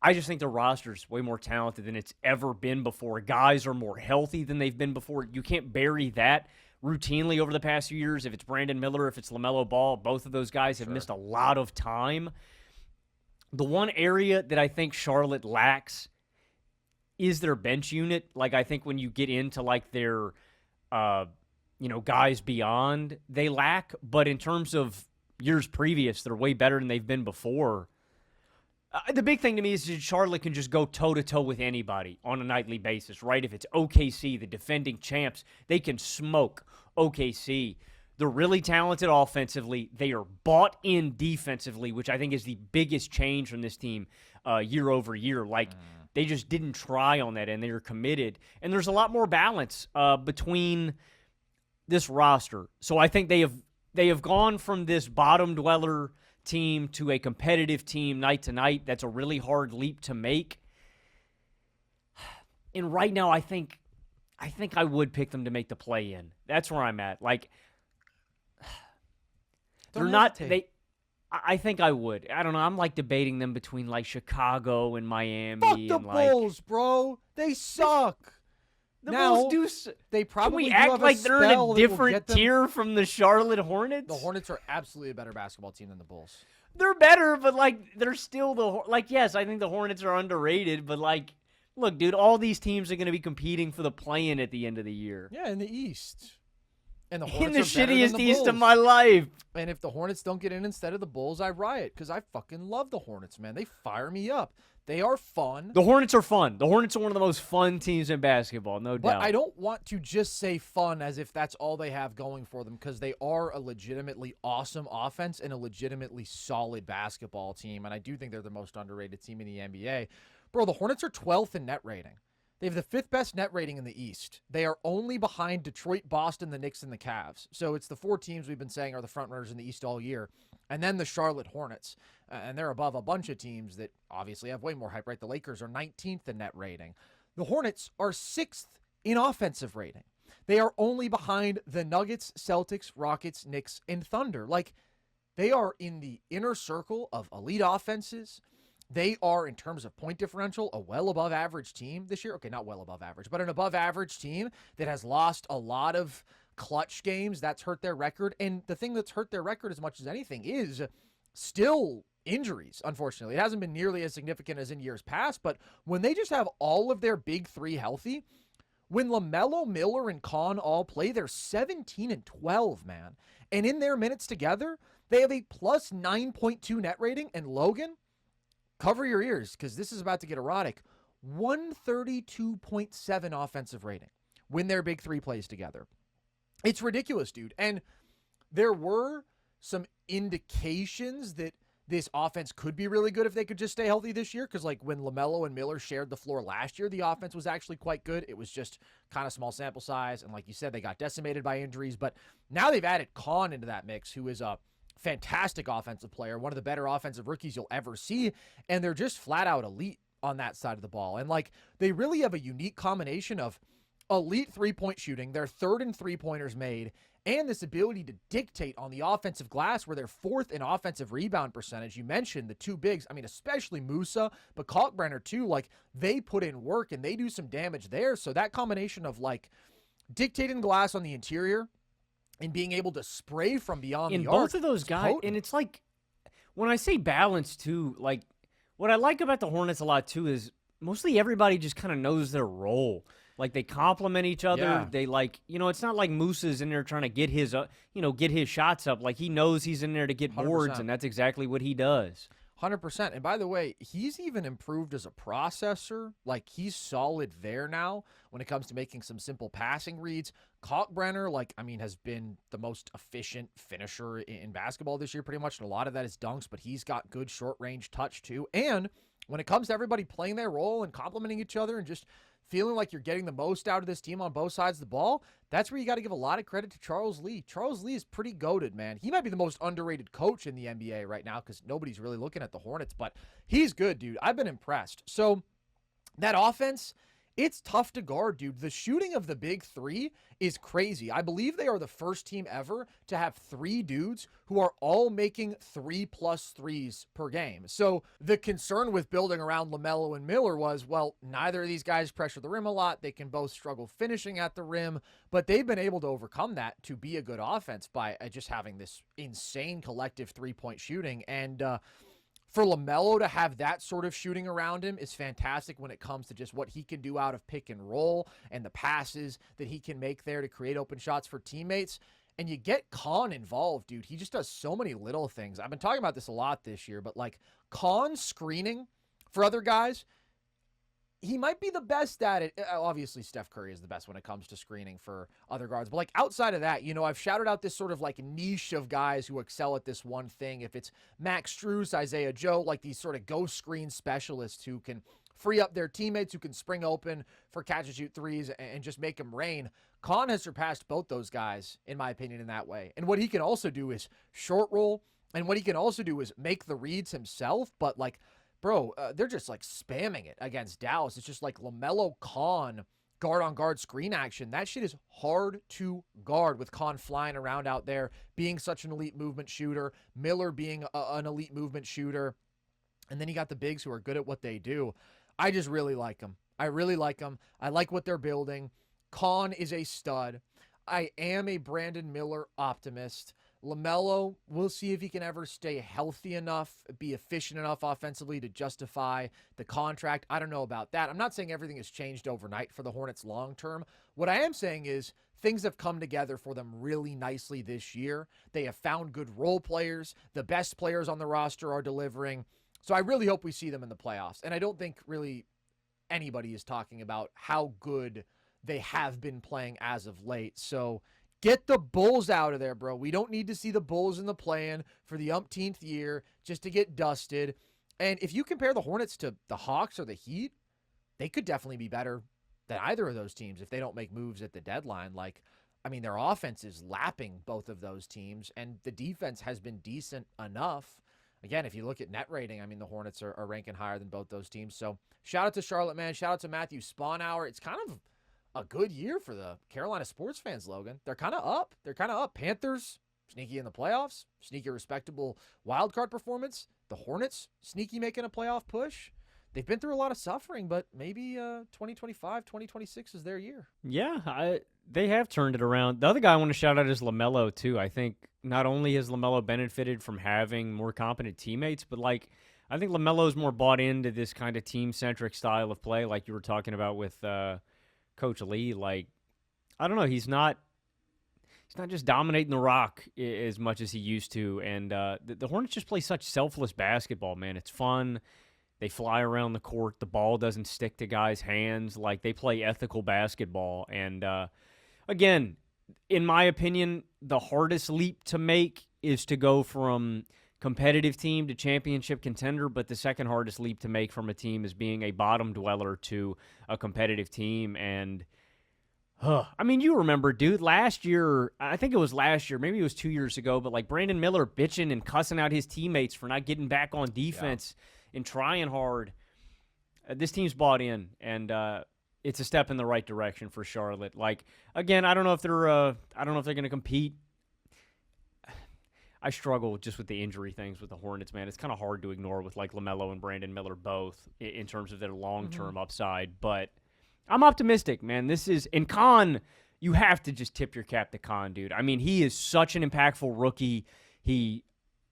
I just think the roster's way more talented than it's ever been before. Guys are more healthy than they've been before. You can't bury that routinely over the past few years. If it's Brandon Miller, if it's LaMelo Ball, both of those guys have missed a lot of time. The one area that I think Charlotte lacks is their bench unit. Like, I think when you get into, like, their guys beyond, they lack. But in terms of years previous, they're way better than they've been before. The big thing to me is that Charlotte can just go toe-to-toe with anybody on a nightly basis, right? If it's OKC, the defending champs, they can smoke OKC. They're really talented offensively. They are bought in defensively, which I think is the biggest change from this team year over year. Like, they just didn't try on that, and they are committed. And there's a lot more balance between this roster. So I think they have gone from this bottom dweller team to a competitive team night to night. That's a really hard leap to make. And right now, I think I would pick them to make the play in. That's where I'm at. Like, they're not. I think I would. I don't know. I'm like debating them between like Chicago and Miami. Fuck the and Bulls, bro. They suck. The now, Bulls do. They probably Can we do act have like they're in a different them. tier from the Charlotte Hornets? The Hornets are absolutely a better basketball team than the Bulls. They're better, but like they're still yes, I think the Hornets are underrated, but like, look, dude, all these teams are going to be competing for the play-in at the end of the year. Yeah, in the East. And the in Hornets the are shittiest the East Bulls. of my life. And if the Hornets don't get in instead of the Bulls, I riot because I fucking love the Hornets, man. They fire me up. They are fun. The Hornets are fun. The Hornets are one of the most fun teams in basketball, no doubt. But I don't want to just say fun as if that's all they have going for them, because they are a legitimately awesome offense and a legitimately solid basketball team. And I do think they're the most underrated team in the NBA. Bro, the Hornets are 12th in net rating. They have the 5th best net rating in the East. They are only behind Detroit, Boston, the Knicks, and the Cavs. So it's the 4 teams we've been saying are the frontrunners in the East all year. And then the Charlotte Hornets. And they're above a bunch of teams that obviously have way more hype, right? The Lakers are 19th in net rating. The Hornets are 6th in offensive rating. They are only behind the Nuggets, Celtics, Rockets, Knicks, and Thunder. Like, they are in the inner circle of elite offenses. They are, in terms of point differential, a well above average team this year. Okay, not well above average, but an above average team that has lost a lot of clutch games. That's hurt their record. And the thing that's hurt their record as much as anything is still injuries, unfortunately. It hasn't been nearly as significant as in years past, but when they just have all of their big 3 healthy, when LaMelo, Miller, and Kahn all play, they're 17 and 12, man. And in their minutes together, they have a plus 9.2 net rating, and Logan, cover your ears, because this is about to get erotic, 132.7 offensive rating when their big 3 plays together. It's ridiculous, dude. And there were some indications that this offense could be really good if they could just stay healthy this year, because like when LaMelo and Miller shared the floor last year, the offense was actually quite good. It was just kind of small sample size, and like you said, they got decimated by injuries. But now they've added Kahn into that mix, who is a fantastic offensive player, one of the better offensive rookies you'll ever see, and they're just flat out elite on that side of the ball. And like, they really have a unique combination of elite 3-point shooting, they're 3rd in 3-pointers made, and this ability to dictate on the offensive glass, where they're 4th in offensive rebound percentage. You mentioned the 2 bigs, I mean, especially Musa, but Kalkbrenner too. Like, they put in work and they do some damage there. So that combination of like dictating glass on the interior and being able to spray from beyond the arc. In both of those guys, potent. and it's like, when I say balance too, like, what I like about the Hornets a lot too is mostly everybody just kind of knows their role. Like, they complement each other. Yeah. They, like, it's not like Musa's in there trying to get his, get his shots up. Like, he knows he's in there to get boards, 100%. and that's exactly what he does. 100%. And by the way, he's even improved as a processor. Like, he's solid there now when it comes to making some simple passing reads. Kalkbrenner, has been the most efficient finisher in basketball this year, pretty much. And a lot of that is dunks, but he's got good short-range touch, too. And when it comes to everybody playing their role and complimenting each other and just feeling like you're getting the most out of this team on both sides of the ball, that's where you got to give a lot of credit to Charles Lee. Charles Lee is pretty goated, man. He might be the most underrated coach in the NBA right now because nobody's really looking at the Hornets, but he's good, dude. I've been impressed. So that offense, it's tough to guard, dude. The shooting of the big three is crazy. I believe they are the first team ever to have 3 dudes who are all making 3+ threes per game. So the concern with building around LaMelo and Miller was, well, neither of these guys pressure the rim a lot. They can both struggle finishing at the rim, but they've been able to overcome that to be a good offense by just having this insane collective 3-point shooting. And, for LaMelo to have that sort of shooting around him is fantastic when it comes to just what he can do out of pick and roll and the passes that he can make there to create open shots for teammates. And you get Khan involved, dude. He just does so many little things. I've been talking about this a lot this year, but like Khan screening for other guys, he might be the best at it. Obviously, Steph Curry is the best when it comes to screening for other guards. But, like, outside of that, I've shouted out this sort of, like, niche of guys who excel at this one thing. If it's Max Strus, Isaiah Joe, like these sort of ghost screen specialists who can free up their teammates, who can spring open for catch-and-shoot threes and just make them rain. Khan has surpassed both those guys, in my opinion, in that way. And what he can also do is short roll, and what he can also do is make the reads himself, but, like, bro, they're just like spamming it against Dallas. It's just like LaMelo Khan guard-on-guard screen action. That shit is hard to guard with Khan flying around out there, being such an elite movement shooter, Miller being an elite movement shooter, and then you got the bigs who are good at what they do. I just really like them. I really like them. I like what they're building. Khan is a stud. I am a Brandon Miller optimist. LaMelo, we'll see if he can ever stay healthy enough, be efficient enough offensively to justify the contract. I don't know about that. I'm not saying everything has changed overnight for the Hornets long term. What I am saying is things have come together for them really nicely this year. They have found good role players. The best players on the roster are delivering. So I really hope we see them in the playoffs. And I don't think really anybody is talking about how good they have been playing as of late. So get the Bulls out of there, bro. We don't need to see the Bulls in the play-in for the umpteenth year just to get dusted. And if you compare the Hornets to the Hawks or the Heat, they could definitely be better than either of those teams if they don't make moves at the deadline. Their offense is lapping both of those teams, and the defense has been decent enough. Again, if you look at net rating, the Hornets are ranking higher than both those teams. So shout out to Charlotte, man. Shout out to Matthew Spawnhour. It's kind of a good year for the Carolina sports fans, Logan. They're kind of up. Panthers, sneaky in the playoffs. Sneaky, respectable wild card performance. The Hornets, sneaky making a playoff push. They've been through a lot of suffering, but maybe 2025, 2026 is their year. Yeah, they have turned it around. The other guy I want to shout out is LaMelo, too. I think not only has LaMelo benefited from having more competent teammates, but, I think LaMelo's more bought into this kind of team-centric style of play, like you were talking about with Coach Lee. I don't know, he's not just dominating the rock as much as he used to. And the Hornets just play such selfless basketball, man. It's fun. They fly around the court. The ball doesn't stick to guys' hands. They play ethical basketball. And, again, in my opinion, the hardest leap to make is to go from competitive team to championship contender, but the second hardest leap to make from a team is being a bottom dweller to a competitive team. And you remember, dude, last year, I think it was last year, maybe it was 2 years ago, but Brandon Miller bitching and cussing out his teammates for not getting back on defense and trying hard. This team's bought in, and it's a step in the right direction for Charlotte. Again, I don't know if they're going to compete. I struggle just with the injury things with the Hornets, man. It's kind of hard to ignore with LaMelo and Brandon Miller both in terms of their long-term upside. But I'm optimistic, man. And Khan, you have to just tip your cap to Khan, dude. He is such an impactful rookie. He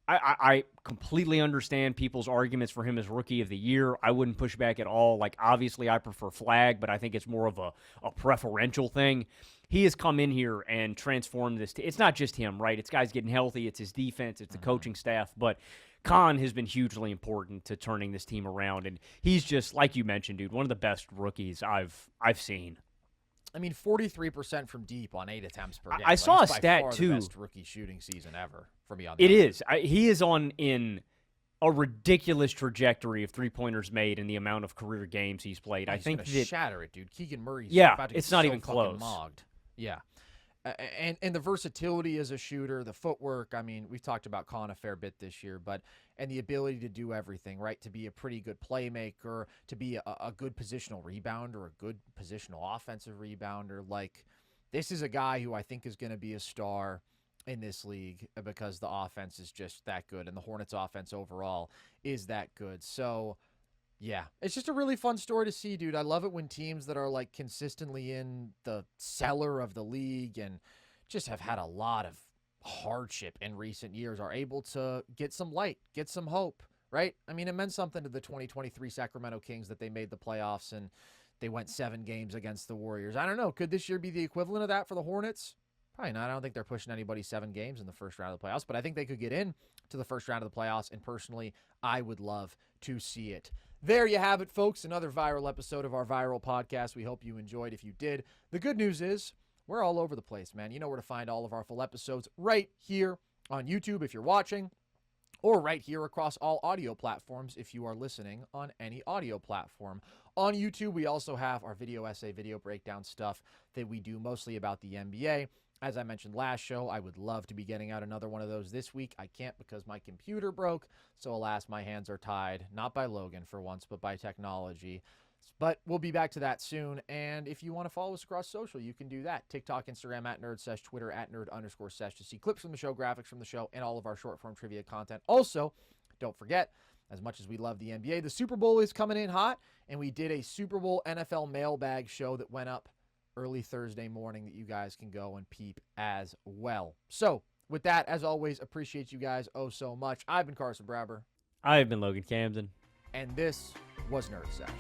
I completely understand people's arguments for him as Rookie of the Year. I wouldn't push back at all. Like, obviously, I prefer Flag, but I think it's more of a preferential thing. He has come in here and transformed this. It's not just him, right? It's guys getting healthy. It's his defense. It's the coaching staff. But Khan has been hugely important to turning this team around. And he's just, like you mentioned, dude, one of the best rookies I've seen. I mean, 43% from deep on 8 attempts per game. I saw it's a by stat, far too. The best rookie shooting season ever for me on the It under. is. He is in a ridiculous trajectory of three-pointers made and the amount of career games he's played. I think he's that shatter it, dude. Keegan Murray's Yeah, about to get it's not so even fucking close. mogged. Yeah. And the versatility as a shooter, the footwork. I mean, we've talked about Khan a fair bit this year, and the ability to do everything, right? To be a pretty good playmaker, to be a good positional rebounder, a good positional offensive rebounder. Like, this is a guy who I think is going to be a star in this league because the offense is just that good, and the Hornets offense overall is that good. So, yeah, it's just a really fun story to see, dude. I love it when teams that are like consistently in the cellar of the league and just have had a lot of hardship in recent years are able to get some light, get some hope, right? I mean, it meant something to the 2023 Sacramento Kings that they made the playoffs and they went 7 games against the Warriors. I don't know. Could this year be the equivalent of that for the Hornets? Probably not. I don't think they're pushing anybody 7 games in the first round of the playoffs, but I think they could get in to the first round of the playoffs, and personally, I would love to see it. There you have it, folks. Another viral episode of our viral podcast. We hope you enjoyed. If you did, the good news is we're all over the place, man. You know where to find all of our full episodes right here on YouTube if you're watching, or right here across all audio platforms if you are listening on any audio platform. On YouTube, we also have our video essay, video breakdown stuff that we do mostly about the NBA. As I mentioned last show, I would love to be getting out another one of those this week. I can't because my computer broke, so alas, my hands are tied, not by Logan for once, but by technology. But we'll be back to that soon, and if you want to follow us across social, you can do that. TikTok, Instagram, @NerdSesh, Twitter, @Nerd_Sesh to see clips from the show, graphics from the show, and all of our short-form trivia content. Also, don't forget, as much as we love the NBA, the Super Bowl is coming in hot, and we did a Super Bowl NFL mailbag show that went up early Thursday morning that you guys can go and peep as well. So, with that, as always, appreciate you guys oh so much. I've been Carson Brabber. I've been Logan Camden. And this was Nerd Sesh.